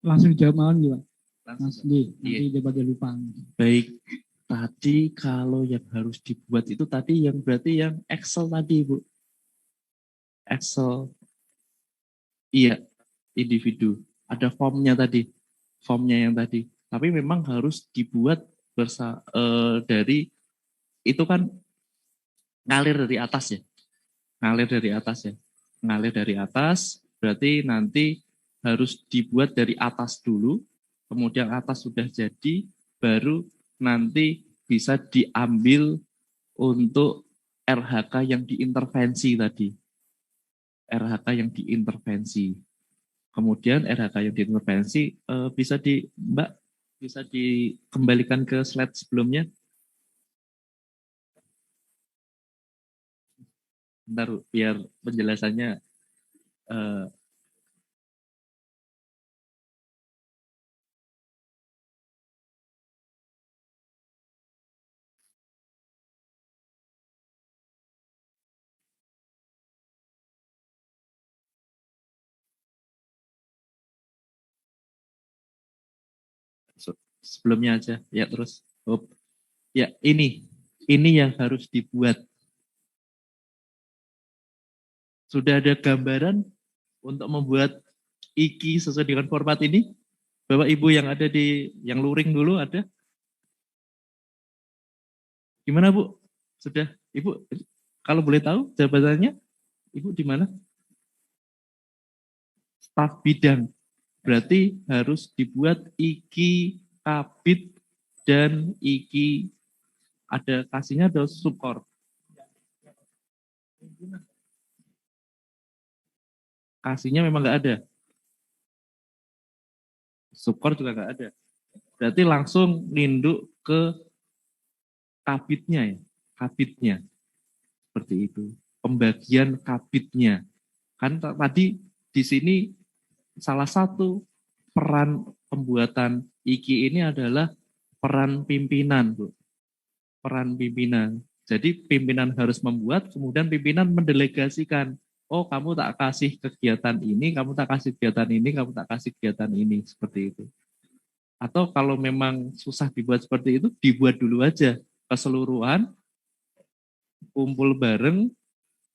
Langsung dijawab malam ya Pak. Langsung. Nanti dia lupa. Baik, tadi kalau yang harus dibuat itu tadi yang berarti yang Excel tadi Bu. Excel. Iya, individu. Ada formnya yang tadi. Tapi memang harus dibuat dari itu kan ngalir dari atas ya. Ngalir dari atas ya. Ngalir dari atas berarti nanti harus dibuat dari atas dulu, kemudian atas sudah jadi, baru nanti bisa diambil untuk RHK yang diintervensi tadi. RHK yang diintervensi. Kemudian RHK yang diintervensi bisa Mbak bisa dikembalikan ke slide sebelumnya. Bentar biar penjelasannya sebelumnya aja ya terus. Ya ini yang harus dibuat. Sudah ada gambaran untuk membuat IKI sesuai dengan format ini? Bapak Ibu yang ada yang luring dulu ada? Gimana Bu? Sudah? Ibu, kalau boleh tahu jabatannya, Ibu di mana? Staf bidang. Berarti harus dibuat IKI, kabit, dan IKI, ada kasihnya ada subkor. Kasihnya memang nggak ada. Subkor juga nggak ada. Berarti langsung ninduk ke kabitnya ya. Kabitnya. Seperti itu. Pembagian kabitnya. Kan tadi di sini salah satu peran pembuatan IKI ini adalah peran pimpinan, Bu. Peran pimpinan. Jadi pimpinan harus membuat, kemudian pimpinan mendelegasikan. Oh, kamu tak kasih kegiatan ini, kamu tak kasih kegiatan ini, kamu tak kasih kegiatan ini, seperti itu. Atau kalau memang susah dibuat seperti itu, dibuat dulu aja keseluruhan, kumpul bareng,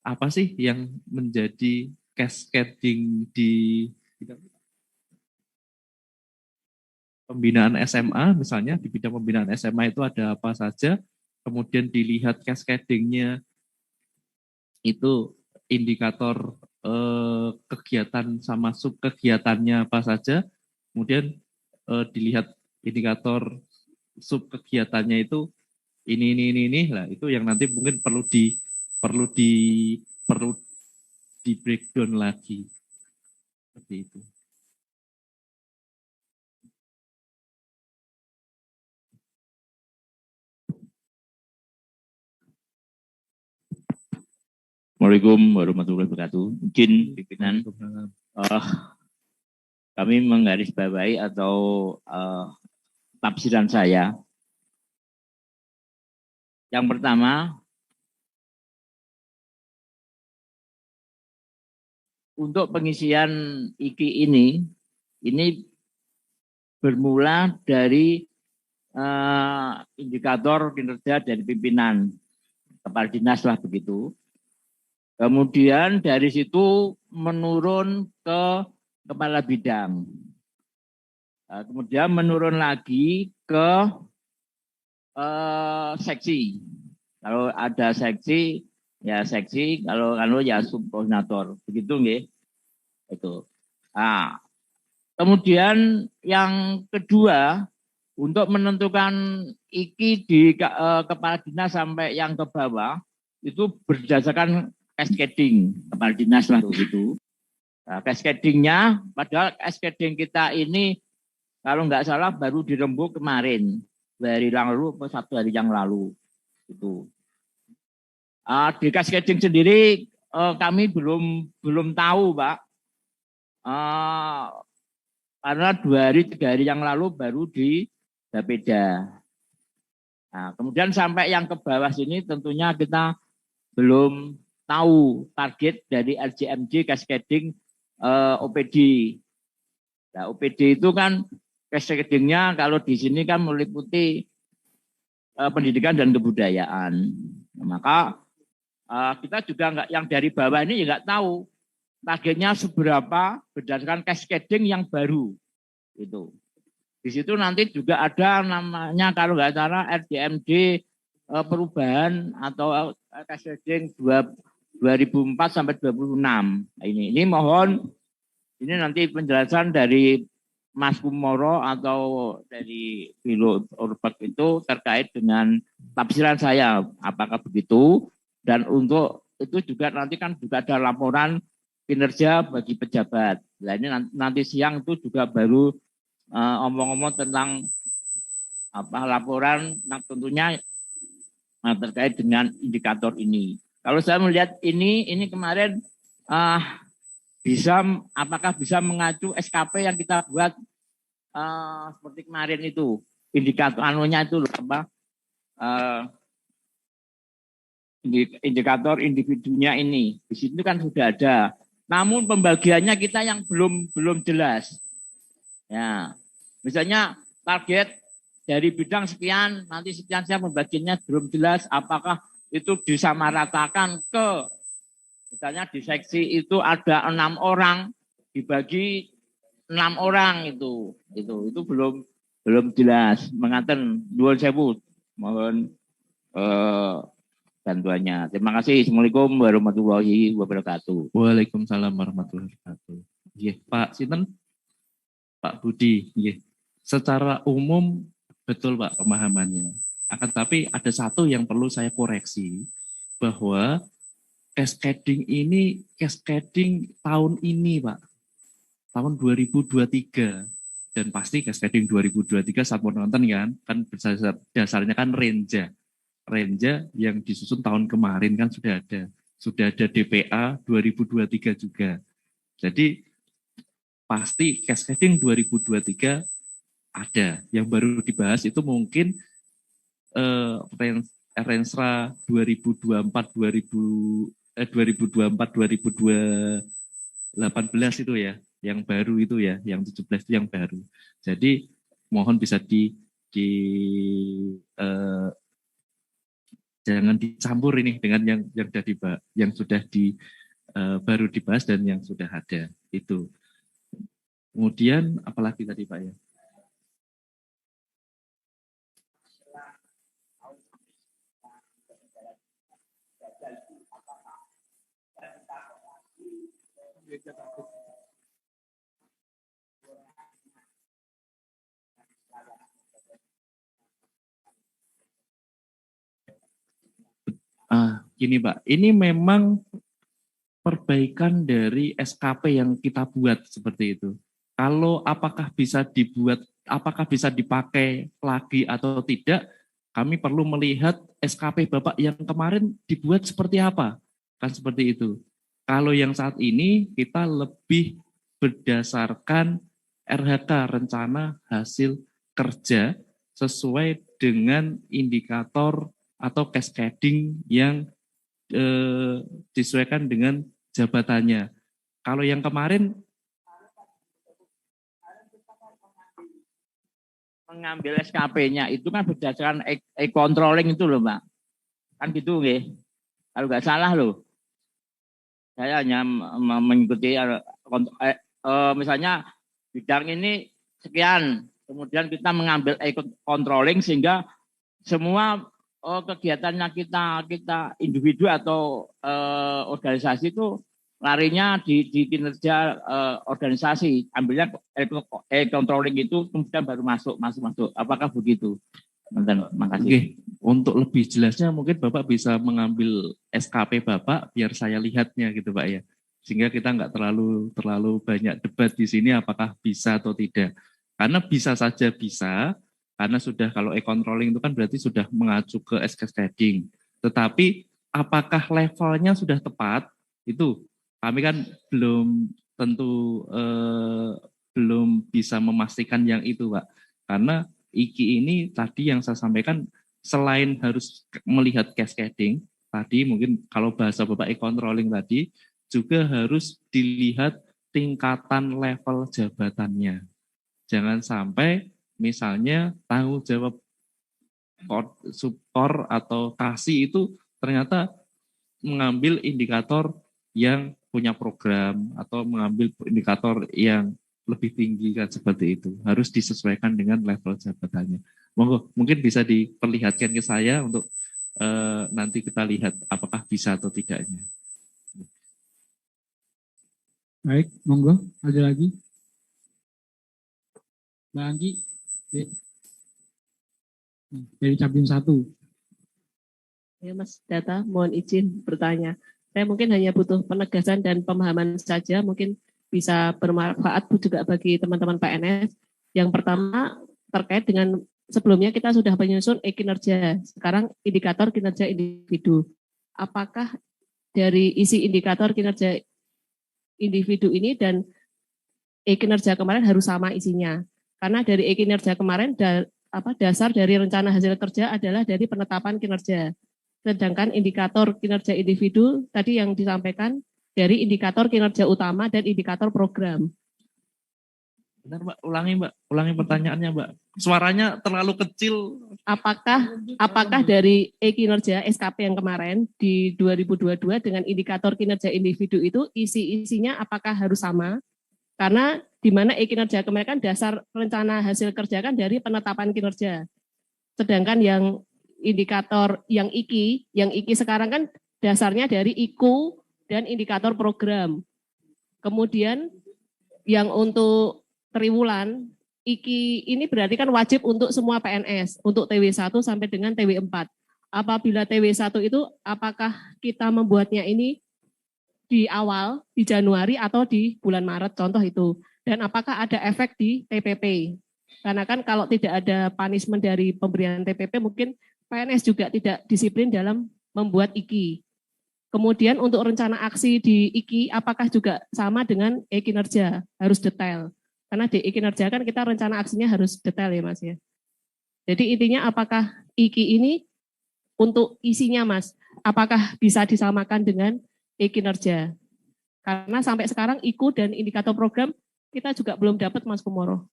apa sih yang menjadi cascading di pembinaan SMA, misalnya di bidang pembinaan SMA itu ada apa saja, kemudian dilihat cascadingnya itu indikator kegiatan sama sub kegiatannya apa saja, kemudian dilihat indikator sub kegiatannya itu ini lah, itu yang nanti mungkin perlu di breakdown lagi seperti itu. Assalamualaikum warahmatullahi wabarakatuh. Izin pimpinan, kami menggarisbawahi atau tafsiran saya. Yang pertama, untuk pengisian IKI ini bermula dari indikator kinerja dari pimpinan kepala dinas lah begitu. Kemudian dari situ menurun ke kepala bidang. Kemudian menurun lagi ke seksi. Kalau ada seksi, ya seksi. Kalau ya subkoordinator. Begitu nggih? Itu. Nah, kemudian yang kedua, untuk menentukan IKI di kepala dinas sampai yang ke bawah, itu berdasarkan cascading kepala dinas lah begitu. Nah, cascadingnya, padahal cascading kita ini kalau nggak salah baru dirembuk kemarin, 2 hari yang lalu atau 1 hari yang lalu. Itu. Di cascading sendiri kami belum tahu, Pak. Karena 2 hari 3 hari yang lalu baru di Bapeda. Nah, kemudian sampai yang ke bawah sini tentunya kita belum tahu target dari RJMJ cascading OPD. Nah, OPD itu kan cascadingnya kalau di sini kan meliputi pendidikan dan kebudayaan. Nah, maka kita juga nggak, yang dari bawah ini nggak tahu targetnya seberapa berdasarkan cascading yang baru. Itu. Di situ nanti juga ada namanya kalau nggak salah RJMD perubahan atau cascading 2004 sampai 26. Nah, ini mohon ini nanti penjelasan dari Mas Kumoro atau dari Biro Urbak itu terkait dengan tafsiran saya, apakah begitu? Dan untuk itu juga nanti kan juga ada laporan kinerja bagi pejabat. Nah ini nanti siang itu juga baru omong-omong tentang laporan, nah tentunya terkait dengan indikator ini. Kalau saya melihat ini kemarin apakah bisa mengacu SKP yang kita buat seperti kemarin itu indikator anunya itu indikator individunya ini di situ kan sudah ada. Namun pembagiannya kita yang belum jelas. Ya, misalnya target dari bidang sekian, nanti sekian saya pembagiannya belum jelas. Apakah itu disamaratakan ke, misalnya di seksi itu ada 6 orang, dibagi 6 orang itu belum jelas. Mengaten nuwun sewu, mohon bantuannya. Terima kasih. Assalamualaikum warahmatullahi wabarakatuh. Waalaikumsalam warahmatullahi wabarakatuh. Nggih, Pak Sinten? Pak Budi, nggih. Secara umum betul Pak pemahamannya. Akan tapi ada satu yang perlu saya koreksi, bahwa cascading ini cascading tahun ini Pak. Tahun 2023. Dan pasti cascading 2023 saat mau nonton kan dasarnya kan Renja yang disusun tahun kemarin kan sudah ada DPA 2023 juga. Jadi pasti cascading 2023 ada. Yang baru dibahas itu mungkin Rensra 2024 2018 itu ya, yang baru itu ya, yang 17 itu yang baru. Jadi mohon bisa jangan dicampur ini dengan yang sudah baru dibahas dan yang sudah ada itu. Kemudian apalagi tadi Pak ya? Gini Pak, ini memang perbaikan dari SKP yang kita buat seperti itu. Kalau apakah bisa dipakai lagi atau tidak, kami perlu melihat SKP Bapak yang kemarin dibuat seperti apa. Kan seperti itu. Kalau yang saat ini kita lebih berdasarkan RHK, rencana hasil kerja, sesuai dengan indikator atau cascading yang disesuaikan dengan jabatannya. Kalau yang kemarin mengambil SKP-nya itu kan berdasarkan e-controlling itu loh, Mbak. Kan gitu nggih. Kalau nggak salah loh. Saya hanya mengikuti misalnya bidang ini sekian, kemudian kita mengambil e-controlling sehingga semua kegiatannya kita individu atau organisasi itu larinya di kinerja organisasi, ambilnya controlling itu kemudian baru masuk. Apakah begitu? Terima kasih. Oke. Untuk lebih jelasnya mungkin Bapak bisa mengambil SKP Bapak biar saya lihatnya gitu Pak ya, sehingga kita nggak terlalu banyak debat di sini apakah bisa atau tidak, karena bisa saja bisa. Karena sudah kalau e-controlling itu kan berarti sudah mengacu ke cascading. Tetapi apakah levelnya sudah tepat, itu kami kan belum tentu belum bisa memastikan yang itu Pak. Karena IKI ini tadi yang saya sampaikan selain harus melihat cascading, tadi mungkin kalau bahasa Bapak e-controlling tadi, juga harus dilihat tingkatan level jabatannya. Jangan sampai misalnya tanggung jawab support atau kasih itu ternyata mengambil indikator yang punya program atau mengambil indikator yang lebih tinggi kan seperti itu. Harus disesuaikan dengan level jabatannya. Monggo, mungkin bisa diperlihatkan ke saya untuk nanti kita lihat apakah bisa atau tidaknya. Baik, monggo. Ada lagi? Mbak Anggi, dari Capim 1. Ya Mas Data, mohon izin bertanya. Saya mungkin hanya butuh penegasan dan pemahaman saja, mungkin bisa bermanfaat juga bagi teman-teman PNS. Yang pertama terkait dengan sebelumnya kita sudah menyusun e-kinerja, sekarang indikator kinerja individu. Apakah dari isi indikator kinerja individu ini dan e-kinerja kemarin harus sama isinya? Karena dari e-kinerja kemarin dasar dari rencana hasil kerja adalah dari penetapan kinerja. Sedangkan indikator kinerja individu tadi yang disampaikan dari indikator kinerja utama dan indikator program. Benar Mbak, ulangi pertanyaannya Mbak. Suaranya terlalu kecil. Apakah dari e-kinerja SKP yang kemarin di 2022 dengan indikator kinerja individu itu isi-isinya apakah harus sama? Karena di mana e-kinerja kemarin kan dasar rencana hasil kerja kan dari penetapan kinerja. Sedangkan yang indikator yang IKI sekarang kan dasarnya dari IKU dan indikator program. Kemudian yang untuk triwulan, IKI ini berarti kan wajib untuk semua PNS, untuk TW1 sampai dengan TW4. Apabila TW1 itu apakah kita membuatnya ini di awal, di Januari atau di bulan Maret, contoh itu. Dan apakah ada efek di TPP? Karena kan kalau tidak ada punishment dari pemberian TPP, mungkin PNS juga tidak disiplin dalam membuat IKI. Kemudian untuk rencana aksi di IKI, apakah juga sama dengan e-kinerja? Harus detail. Karena di e-kinerja kan kita rencana aksinya harus detail ya Mas ya. Jadi intinya apakah IKI ini untuk isinya Mas, apakah bisa disamakan dengan e-kinerja? Karena sampai sekarang IKU dan indikator program kita juga belum dapat Mas Kumoro.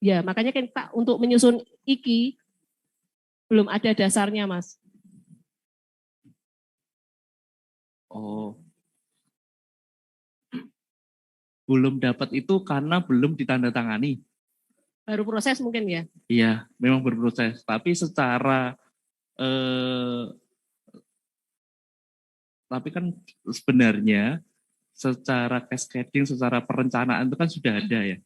Ya, makanya kita untuk menyusun IKI belum ada dasarnya, Mas. Oh. Belum dapat itu karena belum ditandatangani. Baru proses mungkin ya? Iya, memang berproses. Tapi tapi kan sebenarnya secara cascading, secara perencanaan itu kan sudah ada ya.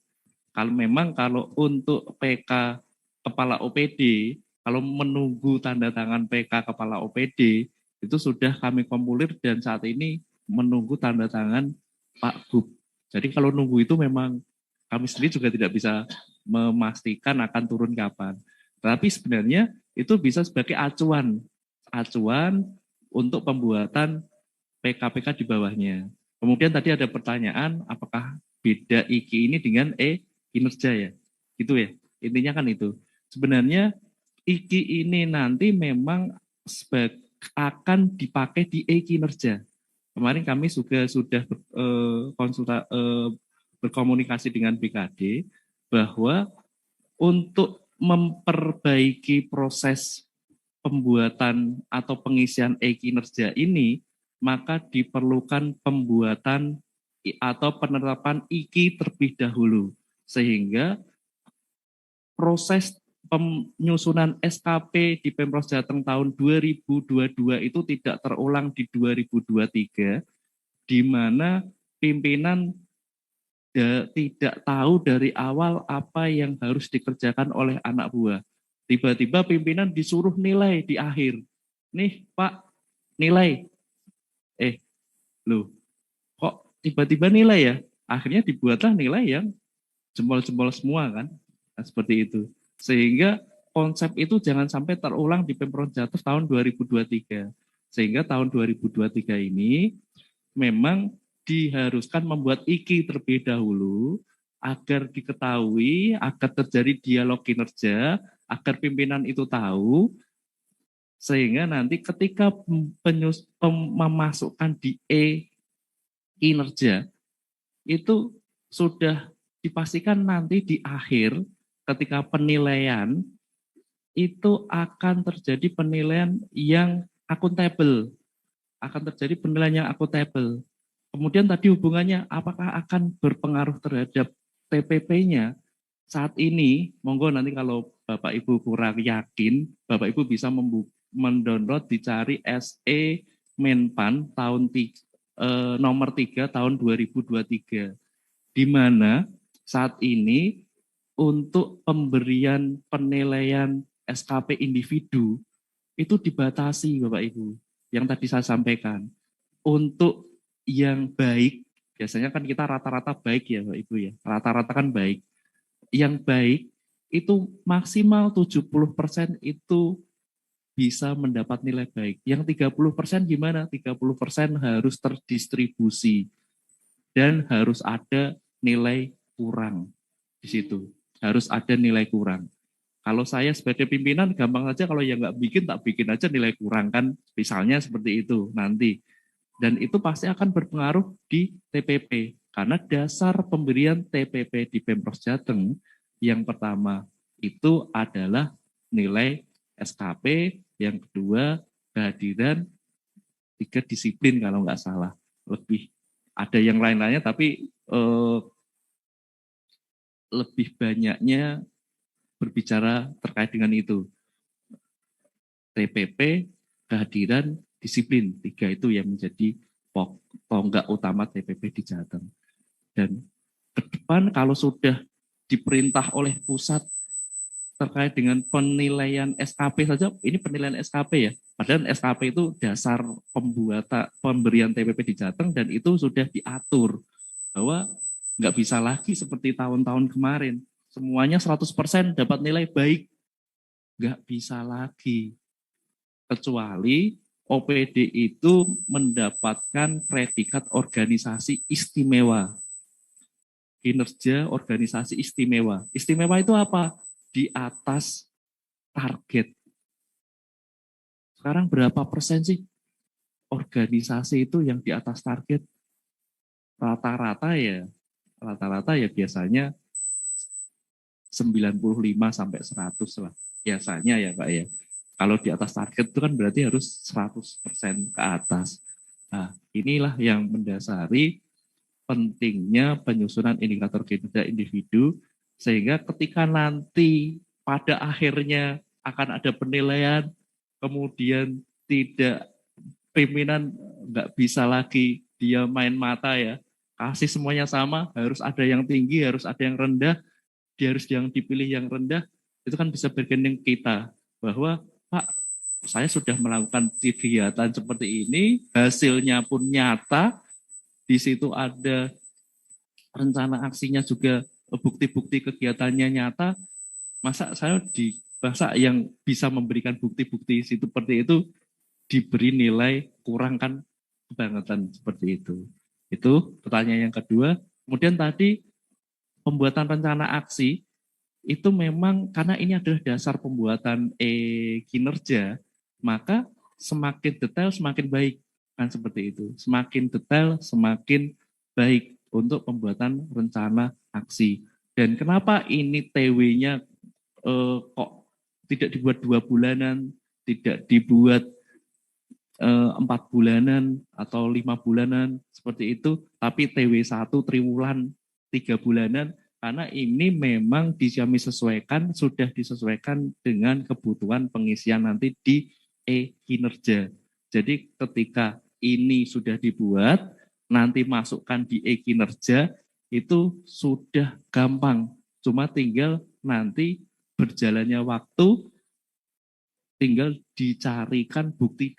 Kalau untuk PK Kepala OPD, kalau menunggu tanda tangan PK Kepala OPD, itu sudah kami formulir dan saat ini menunggu tanda tangan Pak Gub. Jadi kalau nunggu itu memang kami sendiri juga tidak bisa memastikan akan turun kapan. Tapi sebenarnya itu bisa sebagai acuan untuk pembuatan PK-PK di bawahnya. Kemudian tadi ada pertanyaan, apakah beda IKI ini dengan kinerja ya? Gitu ya, intinya kan itu. Sebenarnya IKI ini nanti memang akan dipakai di kinerja. Kemarin kami juga sudah berkomunikasi dengan BKD bahwa untuk memperbaiki proses pembuatan atau pengisian kinerja ini, maka diperlukan pembuatan atau penerapan IKI terlebih dahulu. Sehingga proses penyusunan SKP di Pemprov Jateng tahun 2022 itu tidak terulang di 2023, di mana pimpinan tidak tahu dari awal apa yang harus dikerjakan oleh anak buah. Tiba-tiba pimpinan disuruh nilai di akhir. Nih Pak, nilai. Loh, kok tiba-tiba nilai ya? Akhirnya dibuatlah nilai yang jempol-jempol semua kan. Nah, seperti itu. Sehingga konsep itu jangan sampai terulang di Pemprov Jateng tahun 2023. Sehingga tahun 2023 ini memang diharuskan membuat IKI terlebih dahulu agar diketahui, agar terjadi dialog kinerja, agar pimpinan itu tahu, sehingga nanti ketika memasukkan di kinerja itu sudah dipastikan nanti di akhir ketika penilaian itu akan terjadi penilaian yang akuntabel, akan terjadi penilaian yang akuntabel. Kemudian tadi hubungannya apakah akan berpengaruh terhadap TPP-nya saat ini, monggo nanti kalau Bapak Ibu kurang yakin, Bapak Ibu bisa mendownload, dicari SE Menpan nomor 3 tahun 2023, di mana saat ini untuk pemberian penilaian SKP individu itu dibatasi, Bapak Ibu. Yang tadi saya sampaikan. Untuk yang baik, biasanya kan kita rata-rata baik ya Bapak Ibu ya. Rata-rata kan baik. Yang baik itu maksimal 70% itu bisa mendapat nilai baik. Yang 30% gimana? 30% harus terdistribusi dan harus ada nilai kurang di situ. Harus ada nilai kurang. Kalau saya sebagai pimpinan gampang saja, kalau yang nggak bikin tak bikin aja nilai kurang kan, misalnya seperti itu nanti. Dan itu pasti akan berpengaruh di TPP karena dasar pemberian TPP di Pemprov Jateng yang pertama itu adalah nilai SKP, yang kedua kehadiran, 3 disiplin kalau nggak salah. Lebih ada yang lain-lainnya tapi lebih banyaknya berbicara terkait dengan itu. TPP, kehadiran, disiplin. 3 itu yang menjadi tonggak utama TPP di Jateng. Dan ke depan kalau sudah diperintah oleh pusat terkait dengan penilaian SKP saja, ini penilaian SKP ya. Padahal SKP itu dasar pemberian TPP di Jateng dan itu sudah diatur bahwa nggak bisa lagi seperti tahun-tahun kemarin. Semuanya 100% dapat nilai baik. Nggak bisa lagi. Kecuali OPD itu mendapatkan predikat organisasi istimewa. Kinerja organisasi istimewa. Istimewa itu apa? Di atas target. Sekarang berapa persen sih organisasi itu yang di atas target? Rata-rata ya biasanya 95 sampai 100 lah. Biasanya ya Pak ya. Kalau di atas target itu kan berarti harus 100% ke atas. Nah, inilah yang mendasari pentingnya penyusunan indikator kinerja individu, sehingga ketika nanti pada akhirnya akan ada penilaian, kemudian tidak, pimpinan nggak bisa lagi dia main mata ya, kasih semuanya sama, harus ada yang tinggi, harus ada yang rendah, dia harus yang dipilih yang rendah, itu kan bisa bergening kita bahwa Pak, saya sudah melakukan kegiatan seperti ini, hasilnya pun nyata, di situ ada rencana aksinya juga, bukti-bukti kegiatannya nyata, masa yang bisa memberikan bukti-bukti seperti itu diberi nilai kurang, kan kebangetan seperti itu. Itu pertanyaan yang kedua. Kemudian tadi pembuatan rencana aksi itu memang karena ini adalah dasar pembuatan kinerja, maka semakin detail semakin baik, kan seperti itu. Semakin detail semakin baik untuk pembuatan rencana aksi. Dan kenapa ini TW-nya kok tidak dibuat 2 bulanan, tidak dibuat 4 bulanan atau 5 bulanan seperti itu, tapi TW1 triwulan 3 bulanan, karena ini memang sudah disesuaikan dengan kebutuhan pengisian nanti di kinerja. Jadi ketika ini sudah dibuat, nanti masukkan di kinerja, itu sudah gampang. Cuma tinggal nanti berjalannya waktu, tinggal dicarikan bukti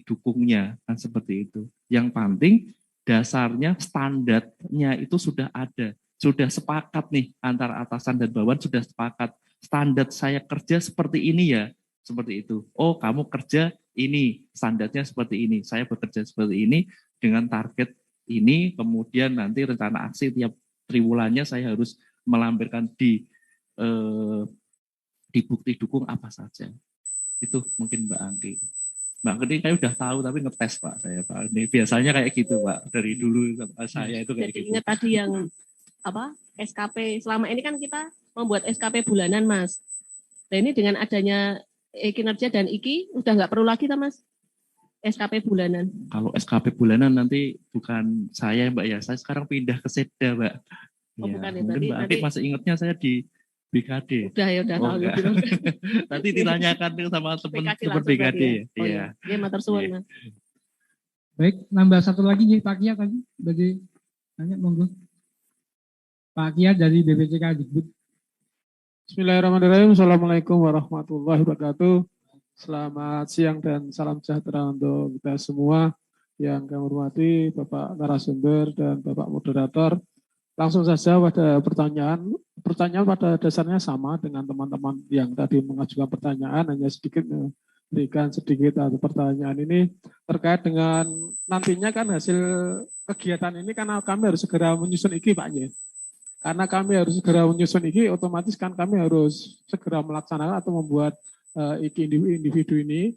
dukungnya, kan seperti itu. Yang penting dasarnya, standarnya itu sudah ada. Sudah sepakat nih antara atasan dan bawahan, sudah sepakat. Standar saya kerja seperti ini ya, seperti itu. Oh, kamu kerja ini, standarnya seperti ini. Saya bekerja seperti ini dengan target ini, kemudian nanti rencana aksi tiap triwulannya saya harus melampirkan di bukti dukung apa saja. Itu mungkin Mbak Angki. Mbak Angki kayak udah tahu tapi ngetes Pak saya Pak. Ini biasanya kayak gitu Pak. Dari dulu saya itu kayak Jadi gitu. ingat tadi yang SKP, selama ini kan kita membuat SKP bulanan Mas. Nah ini dengan adanya kinerja dan IKI udah nggak perlu lagi Mas SKP bulanan. Kalau SKP bulanan nanti bukan saya Mbak ya, saya sekarang pindah ke Setda Mbak. Oh, Ya, bukan ya, mungkin berarti Mbak Angki masih ingatnya saya di BKD. Udah ya, udah Oh, tahu. enggak. Nanti ditanyakan sama teman BKD teman langsung BKD. tadi ya. Oh Iya. iya, matur suwun. Iya. Mas. Baik, nambah satu lagi nih Pak Kia tadi. Bagi tanya monggo. Pak Kia dari BPCK Dikbud. Bismillahirrahmanirrahim. Assalamualaikum warahmatullahi wabarakatuh. Selamat siang dan salam sejahtera untuk kita semua. Yang kami hormati Bapak narasumber dan Bapak moderator. Langsung saja pada pertanyaan. Pertanyaan pada dasarnya sama dengan teman-teman yang tadi mengajukan pertanyaan, hanya sedikit memberikan sedikit atau pertanyaan ini terkait dengan nantinya kan hasil kegiatan ini karena kami harus segera menyusun iki Pak Ye. Karena kami harus segera menyusun iki, otomatis kan kami harus segera melaksanakan atau membuat iki individu ini.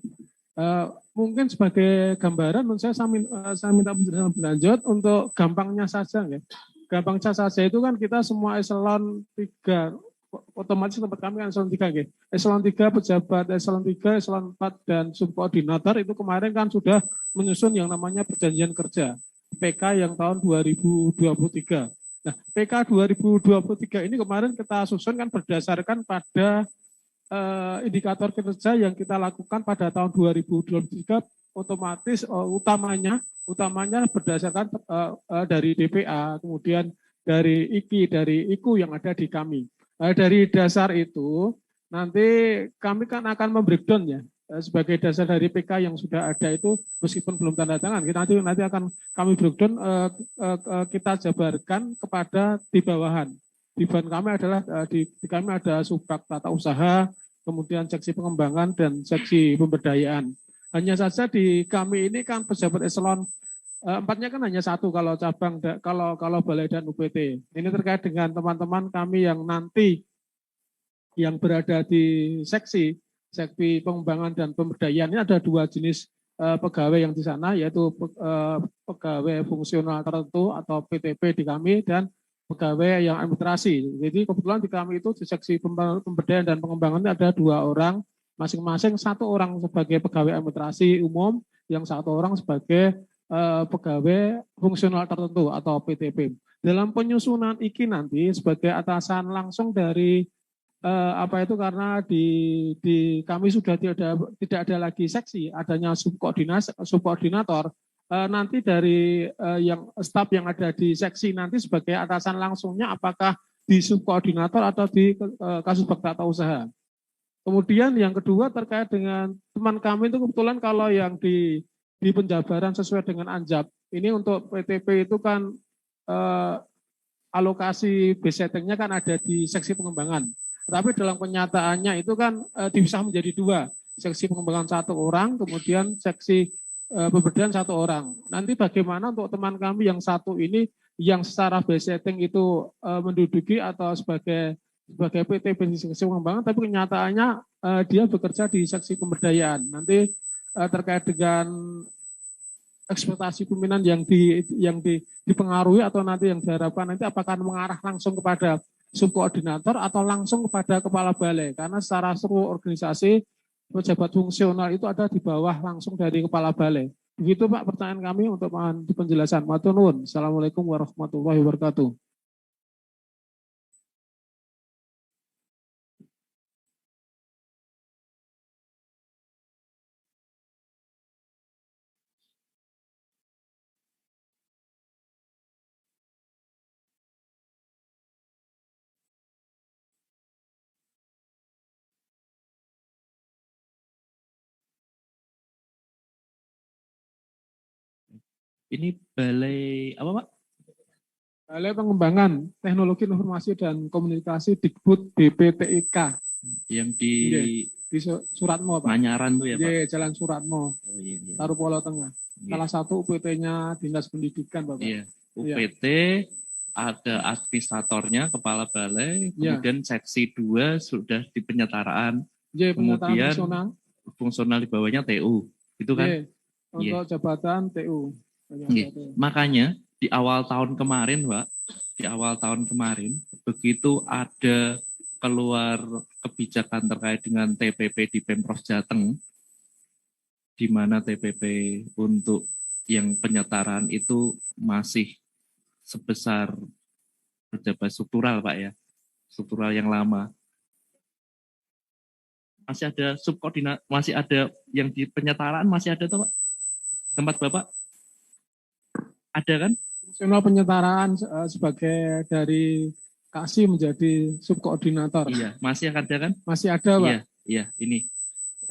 Mungkin sebagai gambaran, menurut saya minta penjelasan berlanjut untuk gampangnya saja. Ya. Gampangnya saja itu kan kita semua eselon 3, otomatis tempat kami kan eselon 3. Ya. Eselon 3, pejabat eselon 3, eselon 4, dan subkoordinator itu kemarin kan sudah menyusun yang namanya perjanjian kerja, PK yang tahun 2023. Nah, PK 2023 ini kemarin kita susun kan berdasarkan pada indikator kinerja yang kita lakukan pada tahun 2023, otomatis utamanya berdasarkan dari DPA, kemudian dari IKI, dari IKU yang ada di kami. Dari dasar itu nanti kami kan akan membreakdown ya sebagai dasar dari PK yang sudah ada itu, meskipun belum tanda tangan, nanti akan kami breakdown, kita jabarkan kepada di bawahan. Di bawahan kami adalah di kami ada subbak tata usaha, kemudian seksi pengembangan dan seksi pemberdayaan. Hanya saja di kami ini kan pejabat eselon 4-nya kan hanya satu kalau cabang, kalau balai dan UPT. Ini terkait dengan teman-teman kami yang nanti yang berada di seksi pengembangan dan pemberdayaan. Ini ada dua jenis pegawai yang di sana, yaitu pegawai fungsional tertentu atau PTP di kami dan pegawai yang administrasi. Jadi kebetulan di kami itu di seksi pemberdayaan dan pengembangan ini ada 2 orang, masing-masing 1 orang sebagai pegawai administrasi umum, yang 1 orang sebagai pegawai fungsional tertentu atau PTP. Dalam penyusunan IKI nanti sebagai atasan langsung dari karena di kami sudah tidak ada lagi seksi, adanya subkoordinator. Nanti dari yang staf yang ada di seksi nanti sebagai atasan langsungnya apakah di subkoordinator atau di Kasubag Tata Usaha. Kemudian yang kedua terkait dengan teman kami itu kebetulan kalau yang di penjabaran sesuai dengan Anjab. Ini untuk PTP itu kan alokasi base setting-nya kan ada di seksi pengembangan. Tapi dalam kenyataannya itu kan dipisah menjadi 2. Seksi pengembangan 1 orang, kemudian seksi pemberdayaan 1 orang. Nanti bagaimana untuk teman kami yang 1 ini yang secara base setting itu menduduki atau sebagai PTP di seksi pengembangan, tapi kenyataannya dia bekerja di seksi pemberdayaan. Nanti terkait dengan ekspektasi pimpinan yang dipengaruhi atau nanti yang diharapkan nanti apakah mengarah langsung kepada subkoordinator atau langsung kepada kepala balai, karena secara seluruh organisasi pejabat fungsional itu ada di bawah langsung dari kepala balai. Begitu Pak pertanyaan kami untuk penjelasan. Matur nuwun. Assalamualaikum warahmatullahi wabarakatuh. Ini balai apa Pak? Balai Pengembangan Teknologi Informasi dan Komunikasi Dikbud BPTIK. Yang di Suratmo Pak. Manyaran tuh ya Pak? Iya, Jalan Suratmo. Oh iya. Tarupolo Tengah. Iya. Salah satu UPT-nya Dinas Pendidikan Bapak. Iya. UPT ada administratornya, kepala balai, kemudian seksi 2 sudah di penyetaraan. Iya, kemudian fungsional di bawahnya TU. Itu kan? Untuk jabatan TU. Makanya di awal tahun kemarin, Pak, begitu ada keluar kebijakan terkait dengan TPP di Pemprov Jateng, di mana TPP untuk yang penyetaraan itu masih sebesar pejabat struktural, Pak ya, struktural yang lama. Masih ada subkoordinat, masih ada yang di penyetaraan, masih ada tuh Pak? Tempat Bapak? Ada kan? Fungsional penyetaraan sebagai dari KASI menjadi subkoordinator. Iya, masih ada kan? Masih ada, Pak. Iya, ini.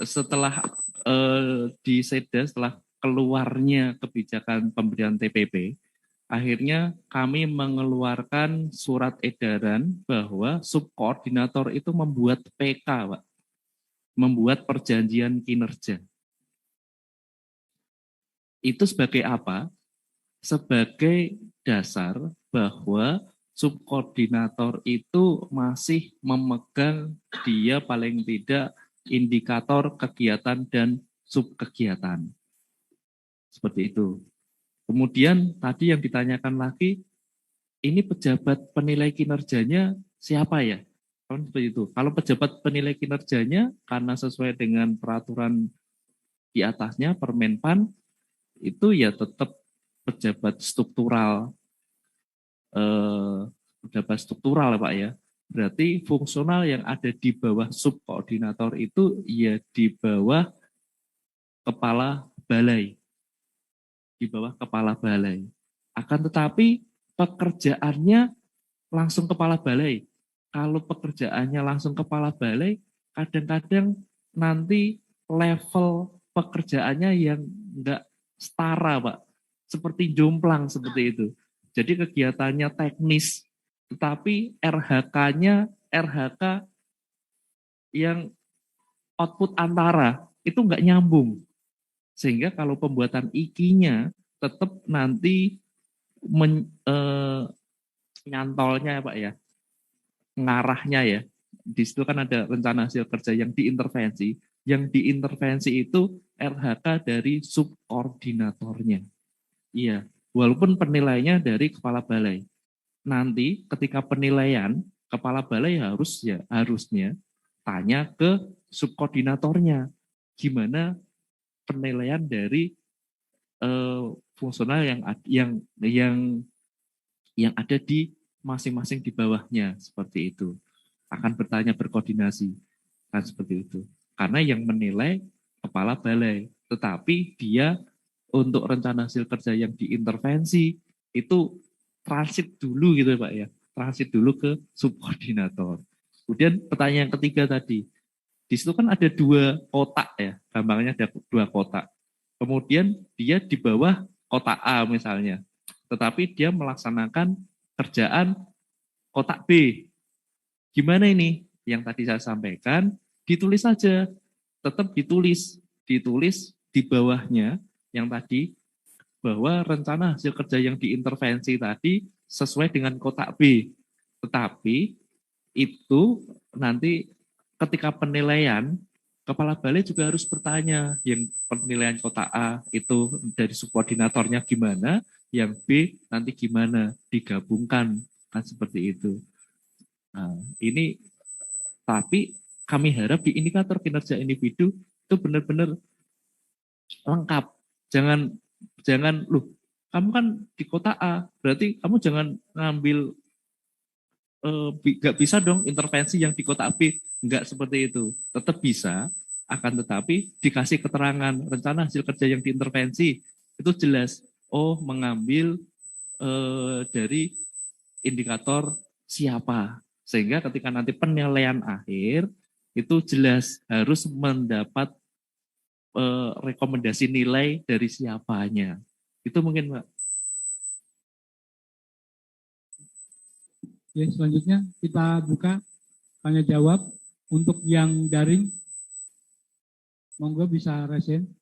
Setelah di Seda, setelah keluarnya kebijakan pemberian TPP, akhirnya kami mengeluarkan surat edaran bahwa subkoordinator itu membuat PK, Pak. Membuat perjanjian kinerja. Itu sebagai apa? Sebagai dasar bahwa subkoordinator itu masih memegang dia paling tidak indikator kegiatan dan subkegiatan. Seperti itu. Kemudian tadi yang ditanyakan lagi, ini pejabat penilai kinerjanya siapa ya? Kan seperti itu. Kalau pejabat penilai kinerjanya karena sesuai dengan peraturan di atasnya Permenpan itu ya tetap pejabat struktural, ya Pak ya. Berarti fungsional yang ada di bawah subkoordinator itu ya di bawah kepala balai, di bawah kepala balai. Akan tetapi pekerjaannya langsung kepala balai. Kalau pekerjaannya langsung kepala balai, kadang-kadang nanti level pekerjaannya yang enggak setara, Pak. Seperti jomplang seperti itu. Jadi kegiatannya teknis, tetapi RHK-nya RHK yang output antara itu enggak nyambung. Sehingga kalau pembuatan IKI-nya tetap nanti nyantolnya ya Pak ya, ngarahnya ya. Di situ kan ada rencana hasil kerja yang diintervensi. Yang diintervensi itu RHK dari subkoordinatornya. Iya, walaupun penilaiannya dari kepala balai. Nanti ketika penilaian, kepala balai harusnya tanya ke subkoordinatornya. Gimana penilaian dari fungsional yang ada di masing-masing di bawahnya seperti itu. Akan bertanya berkoordinasi kan seperti itu. Karena yang menilai kepala balai, tetapi dia untuk rencana hasil kerja yang diintervensi itu transit dulu gitu Pak ya. Transit dulu ke subkoordinator. Kemudian pertanyaan ketiga tadi, di situ kan ada 2 kotak ya, gampangnya ada 2 kotak. Kemudian dia di bawah kotak A misalnya, tetapi dia melaksanakan kerjaan kotak B. Gimana ini? Yang tadi saya sampaikan, ditulis saja, tetap ditulis di bawahnya yang tadi bahwa rencana hasil kerja yang diintervensi tadi sesuai dengan kotak B. Tetapi itu nanti ketika penilaian, kepala balai juga harus bertanya, yang penilaian kotak A itu dari subkoordinatornya gimana, yang B nanti gimana, digabungkan, kan seperti itu. Nah, ini tapi kami harap di indikator kinerja individu itu benar-benar lengkap. Jangan loh, kamu kan di kotak A, berarti kamu jangan ngambil nggak bisa dong intervensi yang di kotak B, nggak seperti itu. Tetap bisa, akan tetapi dikasih keterangan rencana hasil kerja yang diintervensi itu jelas. Oh, mengambil dari indikator siapa, sehingga ketika nanti penilaian akhir itu jelas harus mendapat rekomendasi nilai dari siapanya. Itu mungkin Pak. Oke, selanjutnya kita buka tanya jawab untuk yang daring. Monggo bisa resen.